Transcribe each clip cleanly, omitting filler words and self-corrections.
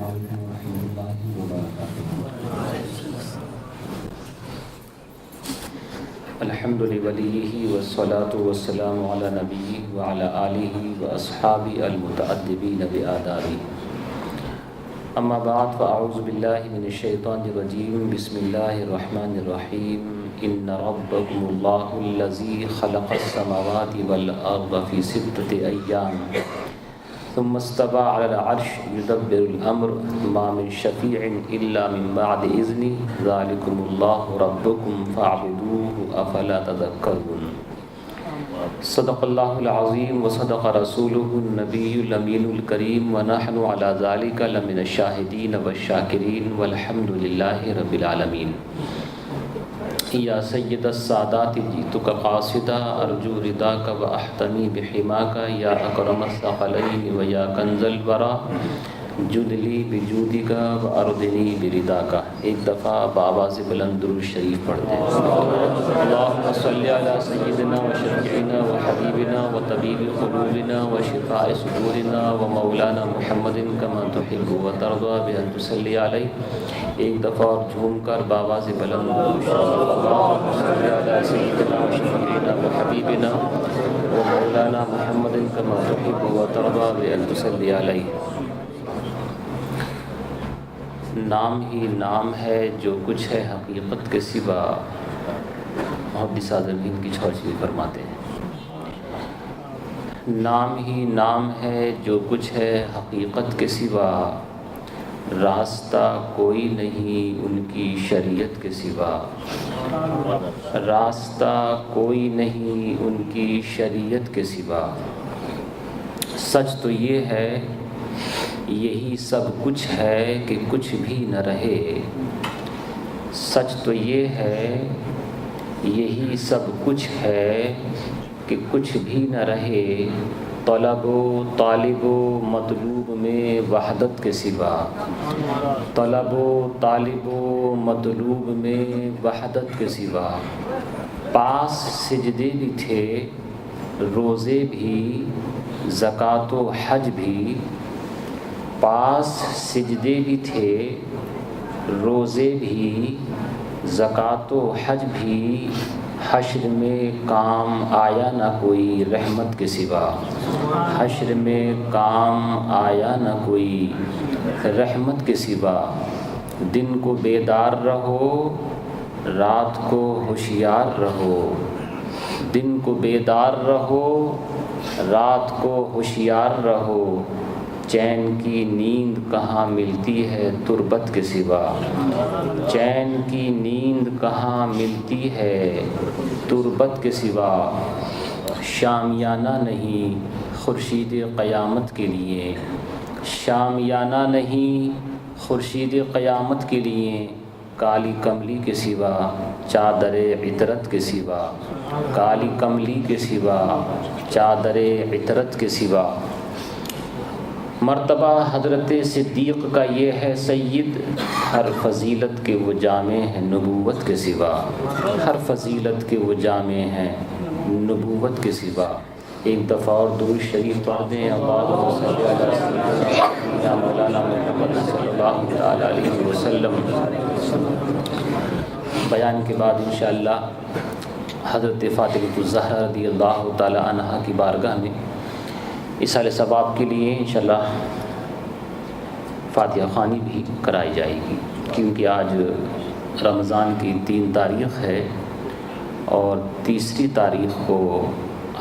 علیکم ورحمۃ اللہ وبرکاتہ۔ الحمد لولیہ والصلاة والسلام علی نبیہ وعلی آلہ واصحابہ المتأدبین بآدابہ، اما بعد فاعوذ باللہ من الشیطان الرجیم، بسم اللہ الرحمن الرحیم۔ ان ربکم اللہ الذی خلق السماوات والارض فی ستۃ ایام ثم استوى على العرش يدبر الامر ما من شفیع الا من بعد اذنه ذلكم اللہ ربکم فاعبدوه افلا تذکرون۔ صدق اللہ العظیم وصدق رسولہ النبی الامین الکریم ونحن علی ذلک لمن الشاہدین والشاکرین والحمد للہ رب العالمین۔ یا سید السادات جئتک قاصدا ارجو رضاک واحتمی بحماک یا اکرم الثقلین ویا کنز الورا جد لی بجودک واردنی برضاک۔ ایک دفعہ بآواز بلند درود شریف پڑھتے ہیں۔ اللہم صلی علی سیدنا وشفیعنا وحبیبنا وطبیب قلوبنا وشفاء صدورنا ومولانا محمد کما تحب وترضى بأن تصلی علیہ۔ ایک دفعہ اور جھوم کر بآواز بلند درود شریف۔ اللہم صلی علی سیدنا وشفیعنا وحبیبنا ومولانا محمد کما تحب وترضى بأن تصلی علیہ۔ نام ہی نام ہے جو کچھ ہے حقیقت کے سوا، محدث اعظم ہند کی چھوچی فرماتے ہیں۔ نام ہی نام ہے جو کچھ ہے حقیقت کے سوا، راستہ کوئی نہیں ان کی شریعت کے سوا، راستہ کوئی نہیں ان کی شریعت کے سوا۔ سچ تو یہ ہے یہی سب کچھ ہے کہ کچھ بھی نہ رہے، سچ تو یہ ہے یہی سب کچھ ہے کہ کچھ بھی نہ رہے، طلب و طالب و مطلوب میں وحدت کے سوا، طلب و طالب و مطلوب میں وحدت کے سوا۔ پاس سجدے بھی تھے روزے بھی زکوٰۃ و حج بھی، پاس سجدے بھی تھے روزے بھی زکوٰۃ و حج بھی، حشر میں کام آیا نہ کوئی رحمت کے سوا، حشر میں کام آیا نہ کوئی رحمت کے سوا۔ دن کو بیدار رہو رات کو ہوشیار رہو، دن کو بیدار رہو رات کو ہوشیار رہو، چین کی نیند کہاں ملتی ہے تربت کے سوا، چین کی نیند کہاں ملتی ہے تربت کے سوا۔ شامیانہ نہیں خورشید قیامت کے لیے، شامیانہ نہیں خورشید قیامت کے لیے، کالی کملی کے سوا چادر عطرت کے سوا، کالی کملی کے سوا چادر عطرت کے سوا۔ مرتبہ حضرت صدیق کا یہ ہے سید، ہر فضیلت کے وہ جامع ہیں نبوت کے سوا، ہر فضیلت کے وہ جامع ہیں نبوت کے سوا۔ ایک دفعہ اور درود شریف پڑھ دیں۔ اللہم صلی علی سیدنا مولانا محمد صلی اللہ تعالی علیہ وسلم۔ بیان کے بعد انشاءاللہ حضرت فاطمہ الزہرا رضی اللہ تعالی عنہا کی بارگاہ میں ایصال ثواب کے لیے انشاءاللہ فاتحہ خوانی بھی کرائی جائے گی، کیونکہ آج رمضان کی 3 تاریخ ہے اور تیسری تاریخ کو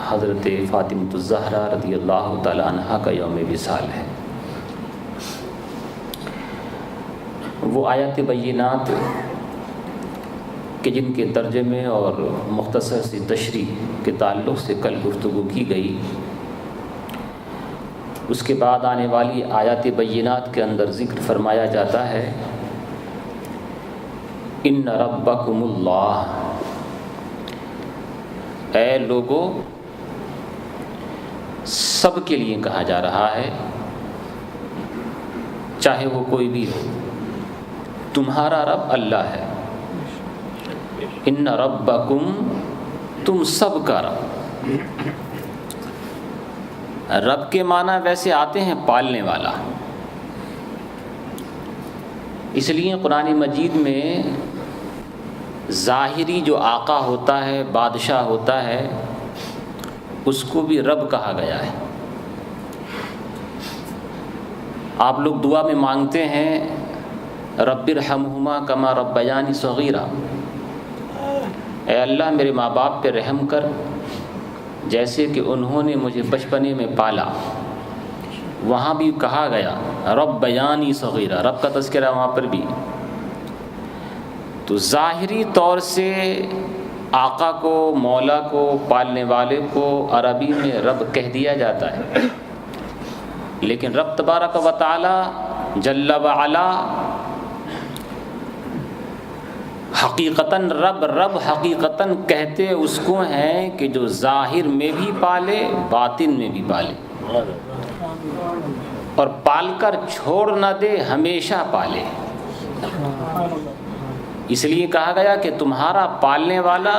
حضرت فاطمہ الزہرا رضی اللہ تعالی عنہا کا یوم وصال ہے۔ وہ آیات بینات کہ جن کے ترجمے اور مختصر سی تشریح کے تعلق سے کل گفتگو کی گئی، اس کے بعد آنے والی آیات بینات کے اندر ذکر فرمایا جاتا ہے ان ربکم اللہ، اے لوگو، سب کے لیے کہا جا رہا ہے، چاہے وہ کوئی بھی ہو، تمہارا رب اللہ ہے۔ ان ربکم، تم سب کا رب۔ رب کے معنی ویسے آتے ہیں پالنے والا، اس لیے قرآن مجید میں ظاہری جو آقا ہوتا ہے، بادشاہ ہوتا ہے، اس کو بھی رب کہا گیا ہے۔ آپ لوگ دعا میں مانگتے ہیں رب ارحمہما کما ربیانی صغیرا، اے اللہ میرے ماں باپ پہ رحم کر جیسے کہ انہوں نے مجھے بچپنے میں پالا۔ وہاں بھی کہا گیا ربیانی صغیرا، رب کا تذکرہ وہاں پر بھی۔ تو ظاہری طور سے آقا کو، مولا کو، پالنے والے کو عربی میں رب کہہ دیا جاتا ہے، لیکن رب تبارک و تعالی جل وعلا حقیقتاً رب حقیقتاً کہتے اس کو ہیں کہ جو ظاہر میں بھی پالے، باطن میں بھی پالے، اور پال کر چھوڑ نہ دے، ہمیشہ پالے۔ اس لیے کہا گیا کہ تمہارا پالنے والا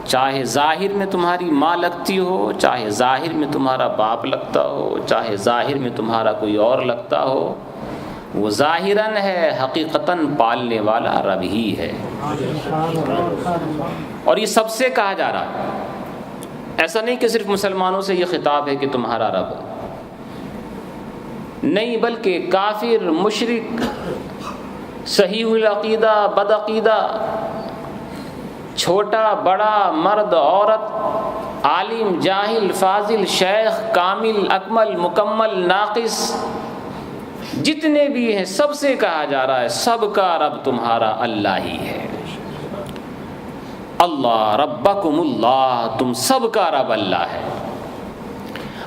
چاہے ظاہر میں تمہاری ماں لگتی ہو، چاہے ظاہر میں تمہارا باپ لگتا ہو، چاہے ظاہر میں تمہارا کوئی اور لگتا ہو، وہ ظاہراً ہے، حقیقتاً پالنے والا رب ہی ہے۔ اور یہ سب سے کہا جا رہا ہے، ایسا نہیں کہ صرف مسلمانوں سے یہ خطاب ہے کہ تمہارا رب، نہیں، بلکہ کافر، مشرک، صحیح العقیدہ، بدعقیدہ، چھوٹا بڑا، مرد عورت، عالم جاہل، فاضل شیخ، کامل اکمل مکمل ناقص، جتنے بھی ہیں سب سے کہا جا رہا ہے سب کا رب تمہارا اللہ ہی ہے۔ اللہ ربکم اللہ، تم سب کا رب اللہ ہے۔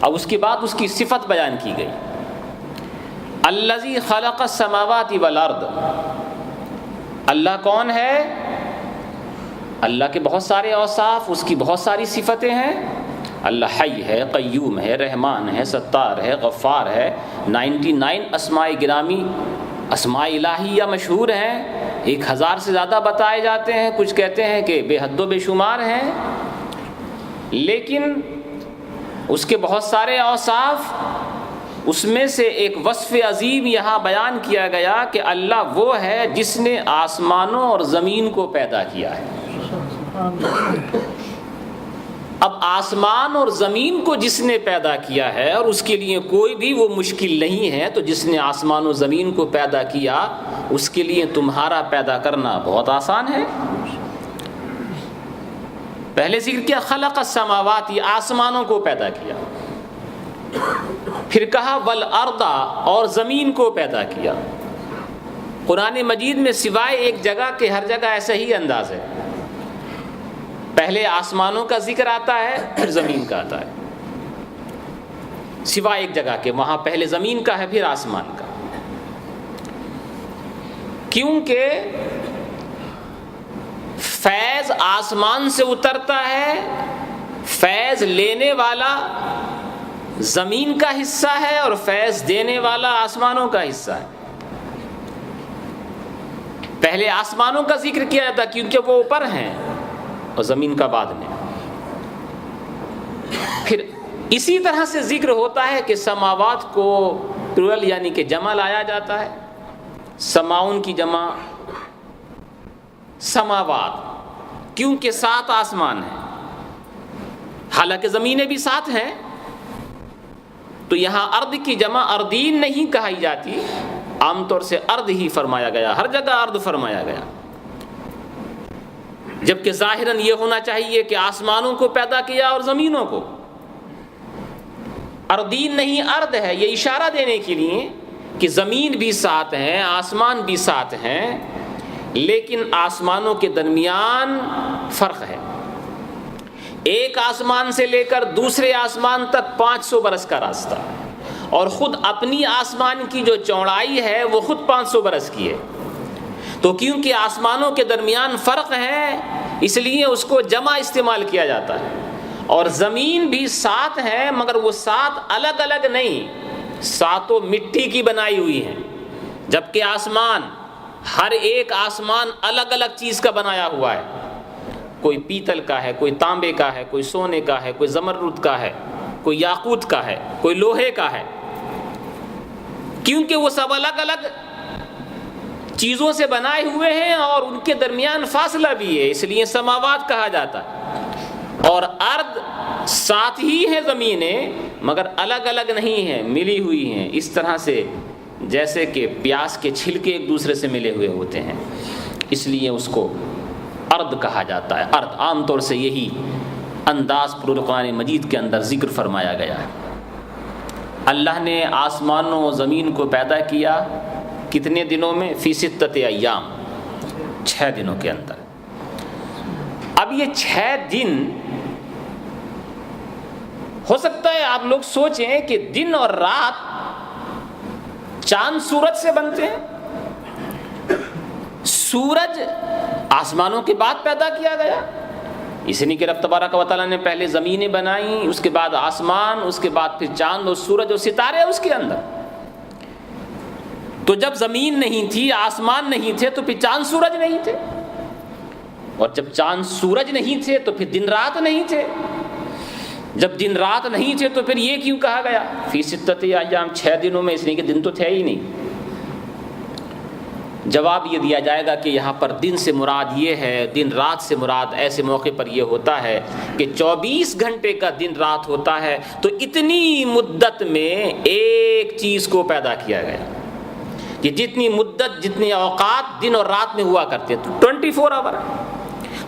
اب اس کے بعد اس کی صفت بیان کی گئی، الذی خلق السماوات والارض۔ اللہ کون ہے؟ اللہ کے بہت سارے اوصاف، اس کی بہت ساری صفتیں ہیں۔ اللہ حی ہے، قیوم ہے، رحمان ہے، ستار ہے، غفار ہے، 99 اسماء گرامی، اسماء الہیہ مشہور ہیں، 1000 سے زیادہ بتائے جاتے ہیں، کچھ کہتے ہیں کہ بے حد و بے شمار ہیں، لیکن اس کے بہت سارے اوصاف، اس میں سے ایک وصف عظیم یہاں بیان کیا گیا کہ اللہ وہ ہے جس نے آسمانوں اور زمین کو پیدا کیا ہے۔ اب آسمان اور زمین کو جس نے پیدا کیا ہے اور اس کے لیے کوئی بھی وہ مشکل نہیں ہے، تو جس نے آسمان و زمین کو پیدا کیا اس کے لیے تمہارا پیدا کرنا بہت آسان ہے۔ پہلے ذکر کیا خلق السماوات، یہ آسمانوں کو پیدا کیا، پھر کہا والارض، اور زمین کو پیدا کیا۔ قرآن مجید میں سوائے ایک جگہ کہ ہر جگہ ایسا ہی انداز ہے، پہلے آسمانوں کا ذکر آتا ہے پھر زمین کا آتا ہے، سوائے ایک جگہ کہ وہاں پہلے زمین کا ہے پھر آسمان کا، کیونکہ فیض آسمان سے اترتا ہے، فیض لینے والا زمین کا حصہ ہے اور فیض دینے والا آسمانوں کا حصہ ہے۔ پہلے آسمانوں کا ذکر کیا جاتا کیونکہ وہ اوپر ہیں، اور زمین کا بعد میں۔ پھر اسی طرح سے ذکر ہوتا ہے کہ سماوات کو پلورل یعنی کہ جمع لایا جاتا ہے، سماؤن کی جمع سماوات، کیونکہ 7 آسمان ہیں، حالانکہ زمینیں بھی 7 ہیں، تو یہاں ارض کی جمع اردین نہیں کہی جاتی، عام طور سے ارض ہی فرمایا گیا، ہر جگہ ارض فرمایا گیا، جبکہ ظاہراً یہ ہونا چاہیے کہ آسمانوں کو پیدا کیا اور زمینوں کو، اردین نہیں ارض ہے، یہ اشارہ دینے کے لیے کہ زمین بھی 7 ہیں، آسمان بھی 7 ہیں، لیکن آسمانوں کے درمیان فرق ہے، ایک آسمان سے لے کر دوسرے آسمان تک 500 برس کا راستہ، اور خود اپنی آسمان کی جو چوڑائی ہے وہ خود 500 برس کی ہے، تو کیونکہ آسمانوں کے درمیان فرق ہے اس لیے اس کو جمع استعمال کیا جاتا ہے، اور زمین بھی 7 ہے مگر وہ 7 الگ الگ نہیں، 7 مٹی کی بنائی ہوئی ہیں، جبکہ آسمان، ہر ایک آسمان الگ الگ چیز کا بنایا ہوا ہے، کوئی پیتل کا ہے، کوئی تانبے کا ہے، کوئی سونے کا ہے، کوئی زمرد کا ہے، کوئی یاقوت کا ہے، کوئی لوہے کا ہے، کیونکہ وہ سب الگ الگ چیزوں سے بنائے ہوئے ہیں اور ان کے درمیان فاصلہ بھی ہے، اس لیے سماوات کہا جاتا ہے۔ اور ارض ساتھ ہی ہے زمینیں مگر الگ الگ نہیں ہیں، ملی ہوئی ہیں، اس طرح سے جیسے کہ پیاز کے چھلکے ایک دوسرے سے ملے ہوئے ہوتے ہیں، اس لیے اس کو ارض کہا جاتا ہے۔ ارض عام طور سے یہی انداز پورے قرآن مجید کے اندر ذکر فرمایا گیا ہے۔ اللہ نے آسمانوں و زمین کو پیدا کیا کتنے دنوں میں؟ فی ستۃ ایام، 6 دنوں کے اندر۔ اب یہ 6 دن ہو سکتا ہے آپ لوگ سوچیں کہ دن اور رات چاند سورج سے بنتے ہیں، سورج آسمانوں کے بعد پیدا کیا گیا، اس لیے کہ رب تبارک و تعالیٰ نے پہلے زمینیں بنائیں، اس کے بعد آسمان، اس کے بعد پھر چاند اور سورج اور ستارے اس کے اندر۔ تو جب زمین نہیں تھی، آسمان نہیں تھے، تو پھر چاند سورج نہیں تھے، اور جب چاند سورج نہیں تھے تو پھر دن رات نہیں تھے، جب دن رات نہیں تھے تو پھر یہ کیوں کہا گیا فی ستۃ ایام، 6 دنوں میں؟ اس لیے کہ دن تو تھے ہی نہیں۔ جواب یہ دیا جائے گا کہ یہاں پر دن سے مراد یہ ہے، دن رات سے مراد ایسے موقع پر یہ ہوتا ہے کہ 24 گھنٹے کا دن رات ہوتا ہے، تو اتنی مدت میں ایک چیز کو پیدا کیا گیا، کہ جتنی مدت، جتنے اوقات دن اور رات میں ہوا کرتے تو 24 آور،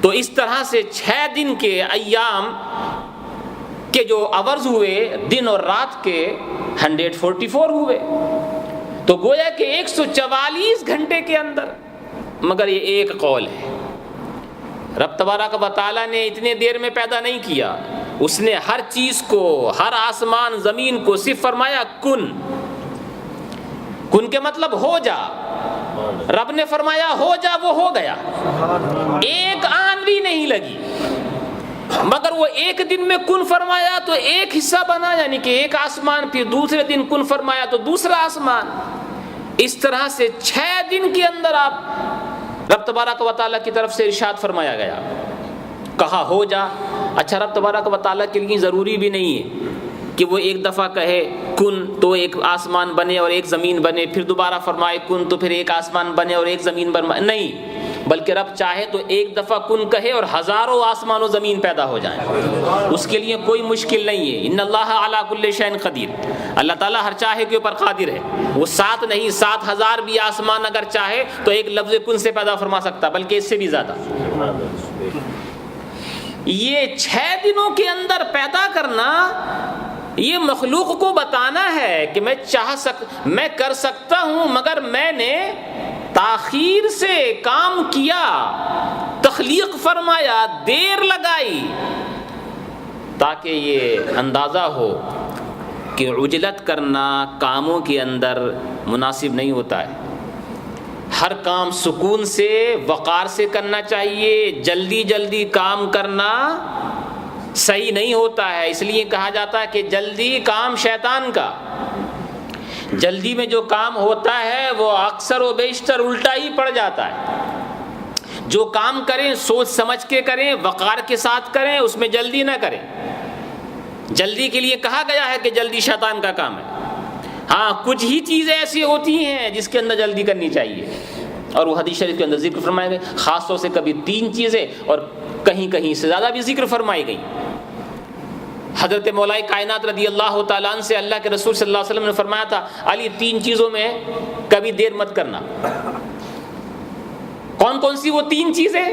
تو اس طرح سے 6 دن کے ایام کے جو آورز ہوئے دن اور رات کے 144 ہوئے، تو گویا کہ 144 گھنٹے کے اندر۔ مگر یہ ایک قول ہے، رب تبارک و تعالیٰ نے اتنے دیر میں پیدا نہیں کیا، اس نے ہر چیز کو، ہر آسمان زمین کو صرف فرمایا کن۔ کن کے مطلب ہو جا، رب نے فرمایا ہو جا، وہ ہو گیا، ایک آن بھی نہیں لگی۔ مگر وہ ایک دن میں کن فرمایا تو ایک حصہ بنا، یعنی کہ ایک آسمان، پھر دوسرے دن کن فرمایا تو دوسرا آسمان، اس طرح سے 6 دن کے اندر آپ رب تبارک و تعالیٰ کی طرف سے ارشاد فرمایا گیا، کہا ہو جا۔ اچھا، رب تبارک و تعالیٰ کے لیے ضروری بھی نہیں ہے کہ وہ ایک دفعہ کہے کن تو ایک آسمان بنے اور ایک زمین بنے، پھر دوبارہ فرمائے کن تو پھر ایک آسمان بنے اور ایک زمین بنے، نہیں، بلکہ رب چاہے تو ایک دفعہ کن کہے اور ہزاروں آسمان و زمین پیدا ہو جائیں، اس کے لیے کوئی مشکل نہیں ہے۔ ان اللہ علی کل شیء قدیر، اللہ تعالیٰ ہر چاہے کے اوپر قادر ہے، وہ 7 نہیں 7,000 بھی آسمان اگر چاہے تو ایک لفظ کن سے پیدا فرما سکتا، بلکہ اس سے بھی زیادہ۔ یہ 6 دنوں کے اندر پیدا کرنا، یہ مخلوق کو بتانا ہے کہ میں کر سکتا ہوں، مگر میں نے تاخیر سے کام کیا، تخلیق فرمایا، دیر لگائی، تاکہ یہ اندازہ ہو کہ عجلت کرنا کاموں کے اندر مناسب نہیں ہوتا ہے۔ ہر کام سکون سے، وقار سے کرنا چاہیے، جلدی جلدی کام کرنا صحیح نہیں ہوتا ہے، اس لیے کہا جاتا ہے کہ جلدی کام شیطان کا۔ جلدی میں جو کام ہوتا ہے وہ اکثر و بیشتر الٹا ہی پڑ جاتا ہے۔ جو کام کریں سوچ سمجھ کے کریں، وقار کے ساتھ کریں، اس میں جلدی نہ کریں۔ جلدی کے لیے کہا گیا ہے کہ جلدی شیطان کا کام ہے۔ ہاں، کچھ ہی چیزیں ایسی ہوتی ہیں جس کے اندر جلدی کرنی چاہیے، اور وہ حدیث شریف کے اندر ذکر فرمائے گئے، خاص طور سے کبھی 3 چیزیں اور کہیں کہیں سے زیادہ بھی ذکر فرمائی گئی۔ حضرت مولا کائنات رضی اللہ تعالیٰ عنہ سے اللہ کے رسول صلی اللہ علیہ وسلم نے فرمایا تھا، علی 3 چیزوں میں کبھی دیر مت کرنا۔ کون کون سی وہ 3 چیزیں؟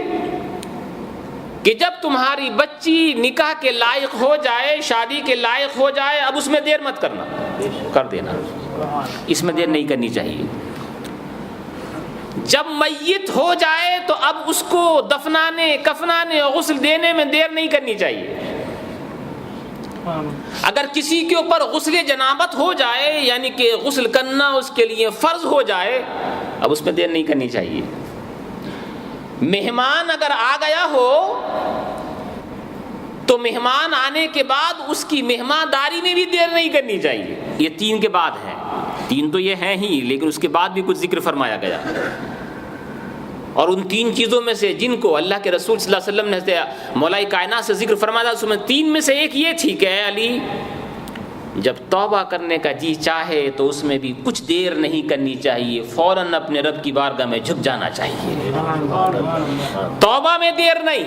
کہ جب تمہاری بچی نکاح کے لائق ہو جائے، شادی کے لائق ہو جائے، اب اس میں دیر مت کرنا، کر دینا، اس میں دیر نہیں کرنی چاہیے۔ جب میت ہو جائے تو اب اس کو دفنانے، کفنانے اور غسل دینے میں دیر نہیں کرنی چاہیے۔ اگر کسی کے اوپر غسل جنابت ہو جائے، یعنی کہ غسل کرنا اس کے لیے فرض ہو جائے، اب اس میں دیر نہیں کرنی چاہیے۔ مہمان اگر آ گیا ہو تو مہمان آنے کے بعد اس کی مہمانداری میں بھی دیر نہیں کرنی چاہیے۔ یہ 3 کے بعد ہیں، 3 تو یہ ہیں ہی، لیکن اس کے بعد بھی کچھ ذکر فرمایا گیا۔ اور ان 3 چیزوں میں سے جن کو اللہ کے رسول صلی اللہ علیہ وسلم نے مولا کائنات سے ذکر فرمایا، اس میں 3 میں سے ایک یہ تھی کہ اے علی، جب توبہ کرنے کا جی چاہے تو اس میں بھی کچھ دیر نہیں کرنی چاہیے، فوراً اپنے رب کی بارگاہ میں جھک جانا چاہیے۔ توبہ میں دیر نہیں،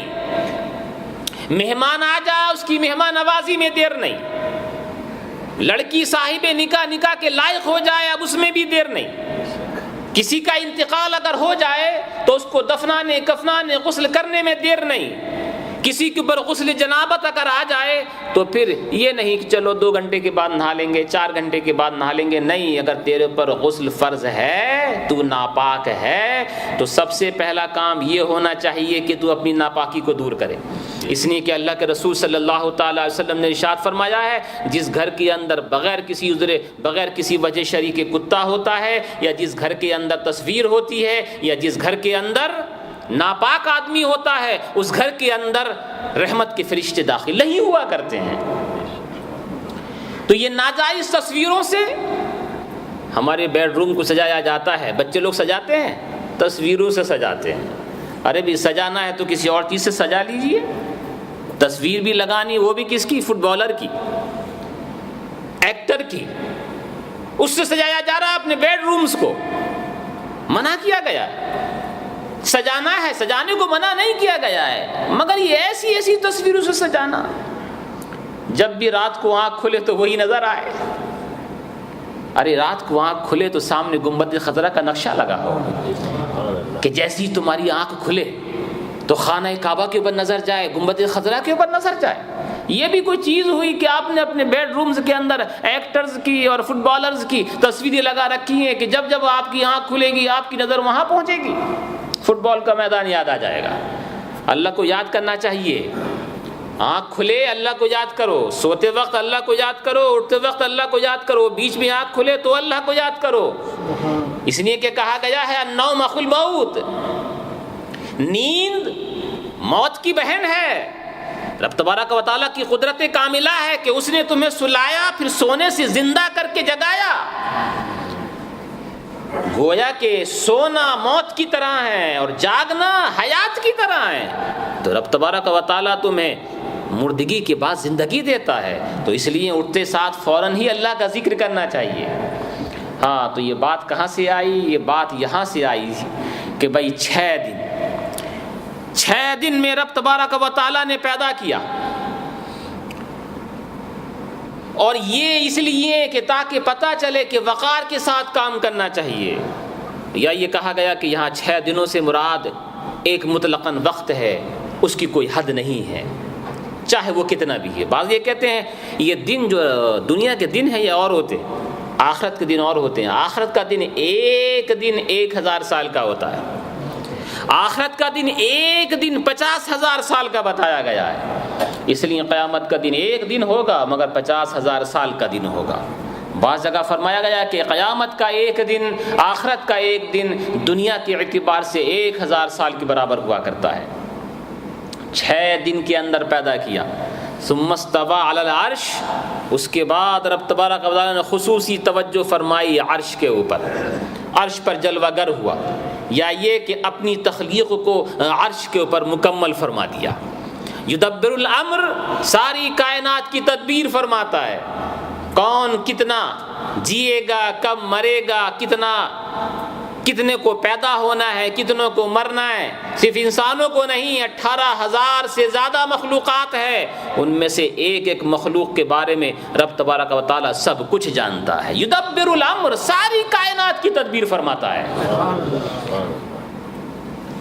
مہمان آ جائے اس کی مہمان نوازی میں دیر نہیں، لڑکی صاحب نکاح کے لائق ہو جائے اب اس میں بھی دیر نہیں، کسی کا انتقال اگر ہو جائے تو اس کو دفنانے کفنانے غسل کرنے میں دیر نہیں، کسی کے اوپر غسل جنابت اگر آ جائے تو پھر یہ نہیں کہ چلو 2 گھنٹے کے بعد نہا لیں گے، 4 گھنٹے کے بعد نہا لیں گے، نہیں، اگر تیرے اوپر غسل فرض ہے، تو ناپاک ہے، تو سب سے پہلا کام یہ ہونا چاہیے کہ تو اپنی ناپاکی کو دور کرے۔ اس لیے کہ اللہ کے رسول صلی اللہ تعالیٰ علیہ وسلم نے ارشاد فرمایا ہے، جس گھر کے اندر بغیر کسی عذر بغیر کسی وجہ شرعی کے کتا ہوتا ہے، یا جس گھر کے اندر تصویر ہوتی ہے، یا جس گھر کے اندر ناپاک آدمی ہوتا ہے، اس گھر کے اندر رحمت کے فرشتے داخل نہیں ہوا کرتے ہیں۔ تو یہ ناجائز تصویروں سے ہمارے بیڈ روم کو سجایا جاتا ہے، بچے لوگ سجاتے ہیں، تصویروں سے سجاتے ہیں۔ ارے بھی سجانا ہے تو کسی اور چیز سے سجا لیجئے، تصویر بھی لگانی، وہ بھی کس کی؟ فٹ بالر کی، ایکٹر کی، اس سے سجایا جا رہا ہے اپنے بیڈ رومز کو، منع کیا گیا ہے۔ سجانا ہے، سجانے کو منع نہیں کیا گیا ہے، مگر یہ ایسی ایسی تصویروں سے سجانا، جب بھی رات کو آنکھ کھلے تو وہی نظر آئے۔ ارے رات کو آنکھ کھلے تو سامنے گنبد خضرا کا نقشہ لگا ہو، کہ جیسی تمہاری آنکھ کھلے تو خانہ کعبہ کے اوپر نظر جائے، گنبد خضرا کے اوپر نظر جائے۔ یہ بھی کوئی چیز ہوئی کہ آپ نے اپنے بیڈ رومز کے اندر ایکٹرز کی اور فٹ بالرز کی تصویریں لگا رکھی ہیں کہ جب جب آپ کی آنکھ کھلے گی آپ کی نظر وہاں پہنچے گی، فٹ بال کا میدان یاد آ جائے گا۔ اللہ کو یاد کرنا چاہیے، آنکھ کھلے اللہ کو یاد کرو، سوتے وقت اللہ کو یاد کرو، اٹھتے وقت اللہ کو یاد کرو، بیچ میں آنکھ کھلے تو اللہ کو یاد کرو۔ اس لیے کہ کہا گیا ہے النوم اخو الموت، نیند موت کی بہن ہے۔ رب تبارک و تعالیٰ کی قدرت کاملہ ہے کہ اس نے تمہیں سلایا پھر سونے سے زندہ کر کے جگایا۔ گویا کہ سونا موت کی طرح ہے اور جاگنا حیات کی طرح ہے، تو رب تبارک و تعالیٰ تمہیں مردگی کے بعد زندگی دیتا ہے، تو اس لیے اٹھتے ساتھ فوراً ہی اللہ کا ذکر کرنا چاہیے۔ ہاں تو یہ بات کہاں سے آئی؟ یہ بات یہاں سے آئی کہ بھائی 6 دن میں رب تبارک و تعالیٰ نے پیدا کیا، اور یہ اس لیے کہ تاکہ پتہ چلے کہ وقار کے ساتھ کام کرنا چاہیے، یا یہ کہا گیا کہ یہاں 6 دنوں سے مراد ایک مطلقاً وقت ہے، اس کی کوئی حد نہیں ہے، چاہے وہ کتنا بھی ہے۔ بعض یہ کہتے ہیں یہ دن جو دنیا کے دن ہیں یہ اور ہوتے ہیں، آخرت کے دن اور ہوتے ہیں۔ آخرت کا دن ایک دن 1000 سال کا ہوتا ہے، آخرت کا دن ایک دن 50,000 سال کا بتایا گیا ہے۔ اس لیے قیامت کا دن ایک دن ہوگا مگر 50,000 سال کا دن ہوگا۔ بعض جگہ فرمایا گیا کہ قیامت کا ایک دن، آخرت کا ایک دن دنیا کے اعتبار سے 1000 سال کے برابر ہوا کرتا ہے۔ 6 دن کے اندر پیدا کیا، ثم استوى علی العرش، اس کے بعد رب تبارک و تعالیٰ نے خصوصی توجہ فرمائی عرش کے اوپر، عرش پر جلوہ گر ہوا، یا یہ کہ اپنی تخلیق کو عرش کے اوپر مکمل فرما دیا۔ یدبر الامر، ساری کائنات کی تدبیر فرماتا ہے، کون کتنا جیے گا، کب مرے گا، کتنے کو پیدا ہونا ہے، کتنوں کو مرنا ہے، صرف انسانوں کو نہیں، 18,000 سے زیادہ مخلوقات ہیں، ان میں سے ایک ایک مخلوق کے بارے میں رب تبارک و تعالیٰ سب کچھ جانتا ہے۔ یدبر الامر، ساری کائنات کی تدبیر فرماتا ہے۔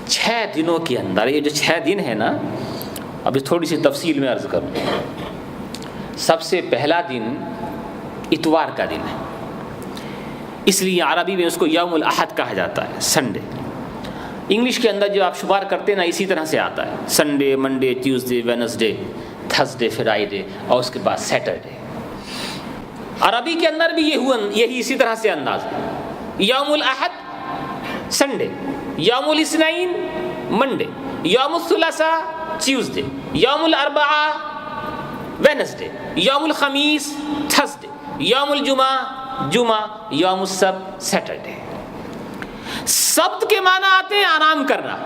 6 دنوں کے اندر، یہ جو 6 دن ہے نا، ابھی تھوڑی سی تفصیل میں عرض کروں۔ سب سے پہلا دن اتوار کا دن ہے، اس لیے عربی میں اس کو یوم الاحد کہا جاتا ہے، سنڈے۔ انگلش کے اندر جو آپ شمار کرتے ہیں نا، اسی طرح سے آتا ہے، Sunday, Monday, Tuesday, Wednesday, Thursday, Friday, اور اس کے بعد سیٹرڈے۔ عربی کے اندر بھی یہی اسی طرح سے انداز ہے۔ یوم الاحد سنڈے، یوم الاثنین منڈے، یوم الثلاثاء ٹیوزڈے، یوم الاربعاء وینسڈے، یوم الخمیس تھرسڈے، یوم الجمعہ جمعہ، یوم السبت سیٹرڈے۔ سبت کے معنی آتے ہیں آرام کرنا۔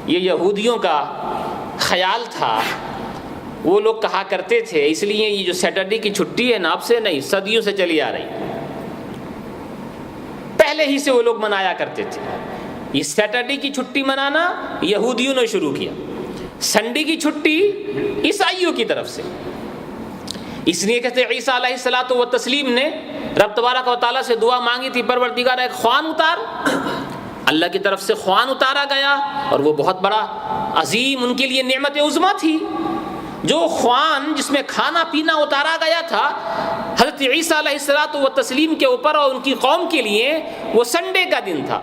یہ یہودیوں کا خیال تھا وہ لوگ کہا کرتے تھے، اس لیے یہ جو سیٹرڈے کی چھٹی ہے نا اب سے نہیں، صدیوں سے چلی آ رہی، پہلے ہی سے وہ لوگ منایا کرتے تھے۔ یہ سیٹرڈے کی چھٹی منانا یہودیوں نے شروع کیا، سنڈے کی چھٹی عیسائیوں کی طرف سے۔ اس لیے کہتے ہیں عیسیٰ علیہ الصلوۃ والتسلیم نے رب تبارک و تعالیٰ سے دعا مانگی تھی، پروردگار ایک خوان اتار، اللہ کی طرف سے خوان اتارا گیا، اور وہ بہت بڑا عظیم ان کے لیے نعمت عظمیٰ تھی۔ جو خوان جس میں کھانا پینا اتارا گیا تھا حضرت عیسیٰ علیہ الصلوۃ والتسلیم کے اوپر اور ان کی قوم کے لیے، وہ سنڈے کا دن تھا،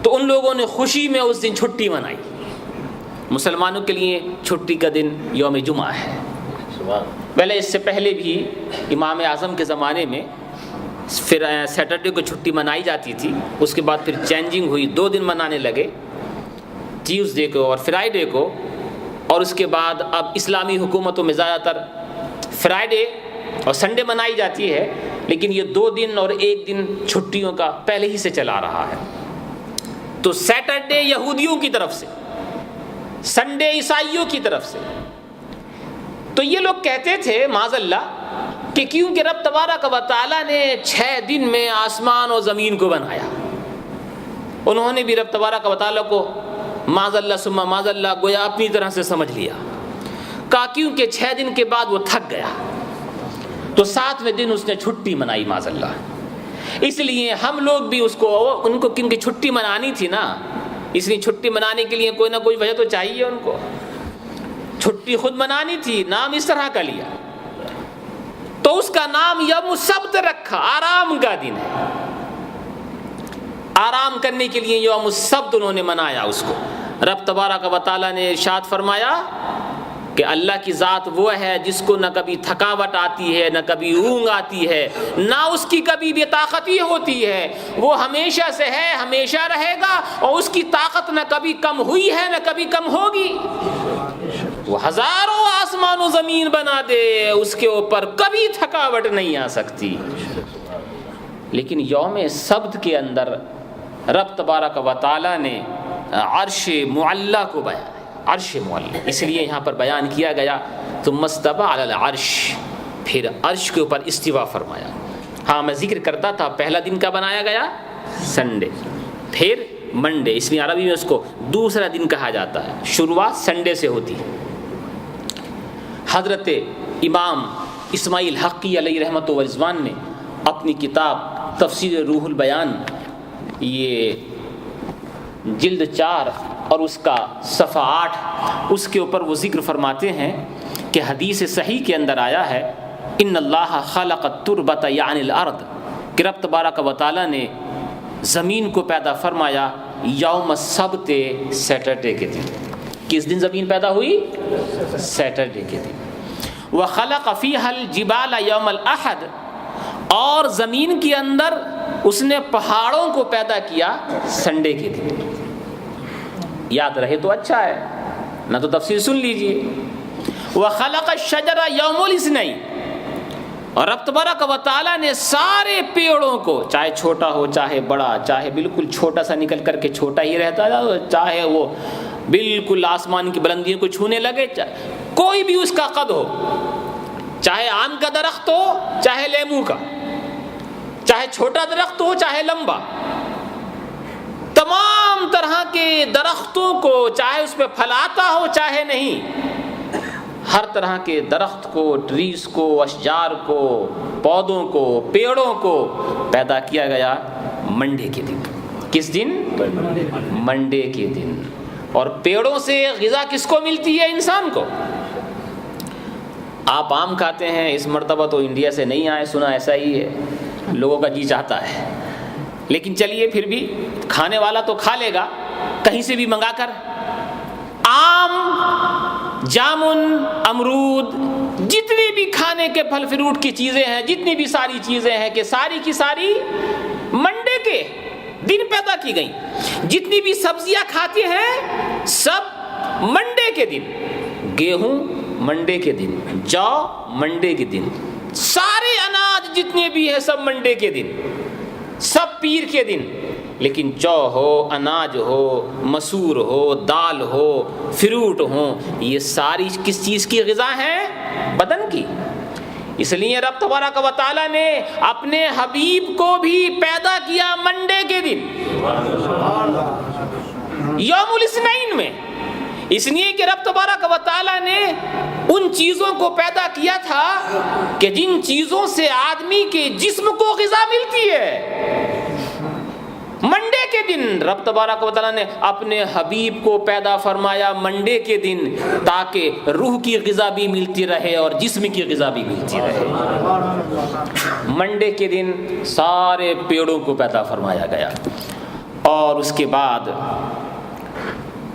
تو ان لوگوں نے خوشی میں اس دن چھٹی منائی۔ مسلمانوں کے لیے چھٹی کا دن یوم جمعہ ہے۔ پہلے اس سے پہلے بھی امام اعظم کے زمانے میں پھر سیٹرڈے کو چھٹی منائی جاتی تھی، اس کے بعد پھر چینجنگ ہوئی، 2 دن منانے لگے، ٹیوزڈے کو اور فرائیڈے کو، اور اس کے بعد اب اسلامی حکومتوں میں زیادہ تر فرائیڈے اور سنڈے منائی جاتی ہے، لیکن یہ 2 دن اور 1 دن چھٹیوں کا پہلے ہی سے چلا رہا ہے۔ تو سیٹرڈے یہودیوں کی طرف سے، سنڈے عیسائیوں کی طرف سے۔ تو یہ لوگ کہتے تھے معاذ اللہ کہ کیونکہ رب تبارک و تعالیٰ نے 6 دن میں آسمان اور زمین کو بنایا، انہوں نے بھی رب تبارک و تعالیٰ کو معاذ اللہ ثم معاذ اللہ گویا اپنی طرح سے سمجھ لیا، کہا کیونکہ 6 دن کے بعد وہ تھک گیا تو 7ویں دن اس نے چھٹی منائی معاذ اللہ۔ اس لیے ہم لوگ بھی ان کو کیونکہ چھٹی منانی تھی نا، اس لیے چھٹی منانے کے لیے کوئی نہ کوئی وجہ تو چاہیے، ان کو چھٹی خود منانی تھی، نام اس طرح کا لیا، تو اس کا نام یوم السبت رکھا، آرام کا دن ہے، آرام کرنے کے لیے یوم السبت انہوں نے منایا اس کو۔ رب تبارک و تعالیٰ نے ارشاد فرمایا کہ اللہ کی ذات وہ ہے جس کو نہ کبھی تھکاوٹ آتی ہے، نہ کبھی اونگ آتی ہے، نہ اس کی کبھی بے طاقتی ہوتی ہے، وہ ہمیشہ سے ہے، ہمیشہ رہے گا، اور اس کی طاقت نہ کبھی کم ہوئی ہے نہ کبھی کم ہوگی۔ وہ ہزاروں آسمان و زمین بنا دے، اس کے اوپر کبھی تھکاوٹ نہیں آ سکتی۔ لیکن یوم سبت کے اندر رب تبارک و تعالیٰ نے عرش معلیٰ کو بیان، عرش معلیٰ اس لیے یہاں پر بیان کیا گیا، ثم استوى علی العرش، پھر عرش کے اوپر استوا فرمایا۔ ہاں میں ذکر کرتا تھا پہلا دن کا بنایا گیا سنڈے، پھر منڈے، اس لیے عربی میں اس کو دوسرا دن کہا جاتا ہے، شروعات سنڈے سے ہوتی ہے۔ حضرت امام اسماعیل حقی علیہ رحمۃ و رضوان نے اپنی کتاب تفسیر روح البیان، یہ جلد 4 اور اس کا صفحہ 8، اس کے اوپر وہ ذکر فرماتے ہیں کہ حدیث صحیح کے اندر آیا ہے، ان اللہ خلق التربۃ یعنی الارض، کہ رب تبارک و تعالیٰ نے زمین کو پیدا فرمایا یوم السبت، سیٹرڈے کے دن۔ کس دن زمین پیدا ہوئی؟ سیٹرڈے کے دن۔ وخلق فیہا الجبال یوم الاحد، اور زمین کے اندر اس نے پہاڑوں کو پیدا کیا سنڈے کے دن۔ یاد رہے تو اچھا ہے، نہ تو تفسیر سن لیجئے۔ وخلق الشجر یوم الاثنین، اور رب تبارک و تعالیٰ نے سارے پیڑوں کو، چاہے چھوٹا ہو چاہے بڑا، چاہے بالکل چھوٹا سا نکل کر کے چھوٹا ہی رہتا ہے، چاہے وہ بالکل آسمان کی بلندیوں کو چھونے لگے، کوئی بھی اس کا قد ہو، چاہے آم کا درخت ہو چاہے لیمو کا، چاہے چھوٹا درخت ہو چاہے لمبا، تمام طرح کے درختوں کو، چاہے اس پہ پھل آتا ہو چاہے نہیں، ہر طرح کے درخت کو، ٹریز کو، اشجار کو، پودوں کو، پیڑوں کو پیدا کیا گیا منڈے کے دن۔ کس دن؟ منڈے کے دن۔ اور پیڑوں سے غذا کس کو ملتی ہے؟ انسان کو۔ آپ آم کھاتے ہیں، اس مرتبہ تو انڈیا سے نہیں آئے، سنا ایسا ہی ہے، لوگوں کا جی چاہتا ہے، لیکن چلیے پھر بھی کھانے والا تو کھا لے گا کہیں سے بھی منگا کر۔ آم، جامن، امرود، جتنی بھی کھانے کے پھل فروٹ کی چیزیں ہیں، جتنی بھی ساری چیزیں ہیں کہ ساری کی ساری منڈے کے دن پیدا کی گئی۔ جتنی بھی سبزیاں کھاتے ہیں سب منڈے کے دن، گیہوں منڈے کے دن، جو منڈے کے دن، سارے اناج جتنے بھی ہیں سب منڈے کے دن۔ سب پیر کے دن، لیکن جو ہو، اناج ہو، مسور ہو، دال ہو، فروٹ ہوں، یہ ساری کس چیز کی غذا ہیں؟ بدن کی۔ اس لیے رب تبارک و تعالیٰ نے اپنے حبیب کو بھی پیدا کیا منڈے کے دن، یوم الاثنین میں، اس لیے کہ رب تبارک و تعالیٰ نے ان چیزوں کو پیدا کیا تھا کہ جن چیزوں سے آدمی کے جسم کو غذا ملتی ہے۔ منڈے کے دن رب تبارک و تعالیٰ نے اپنے حبیب کو پیدا فرمایا منڈے کے دن، تاکہ روح کی غذا بھی ملتی رہے اور جسم کی غذا بھی ملتی رہے۔ منڈے کے دن سارے پیڑوں کو پیدا فرمایا گیا، اور اس کے بعد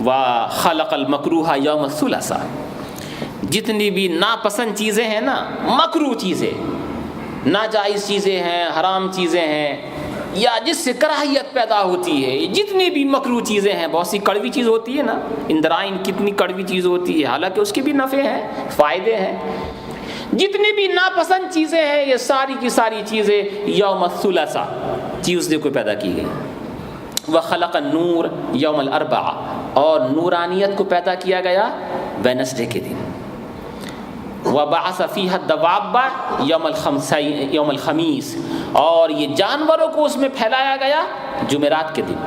وَخَلَقَ الْمَكْرُوهَ يَوْمَ الثُّلَاثَ، جتنی بھی ناپسند چیزیں ہیں نا، مکروہ چیزیں، ناجائز چیزیں ہیں، حرام چیزیں ہیں، یا جس سے کراہیت پیدا ہوتی ہے، جتنی بھی مکروہ چیزیں ہیں، بہت سی کڑوی چیز ہوتی ہے نا، اندرائن کتنی کڑوی چیز ہوتی ہے، حالانکہ اس کے بھی نفع ہیں، فائدے ہیں، جتنی بھی ناپسند چیزیں ہیں، یہ ساری کی ساری چیزیں یوم الثلاثاء، ٹیوزڈے کو پیدا کی گئی۔ وخلق النور یوم الاربعاء، اور نورانیت کو پیدا کیا گیا وینسڈے کے دن۔ وبعث فیہا الدواب یوم الخمیس، اور یہ جانوروں کو اس میں پھیلایا گیا جمعرات کے دن۔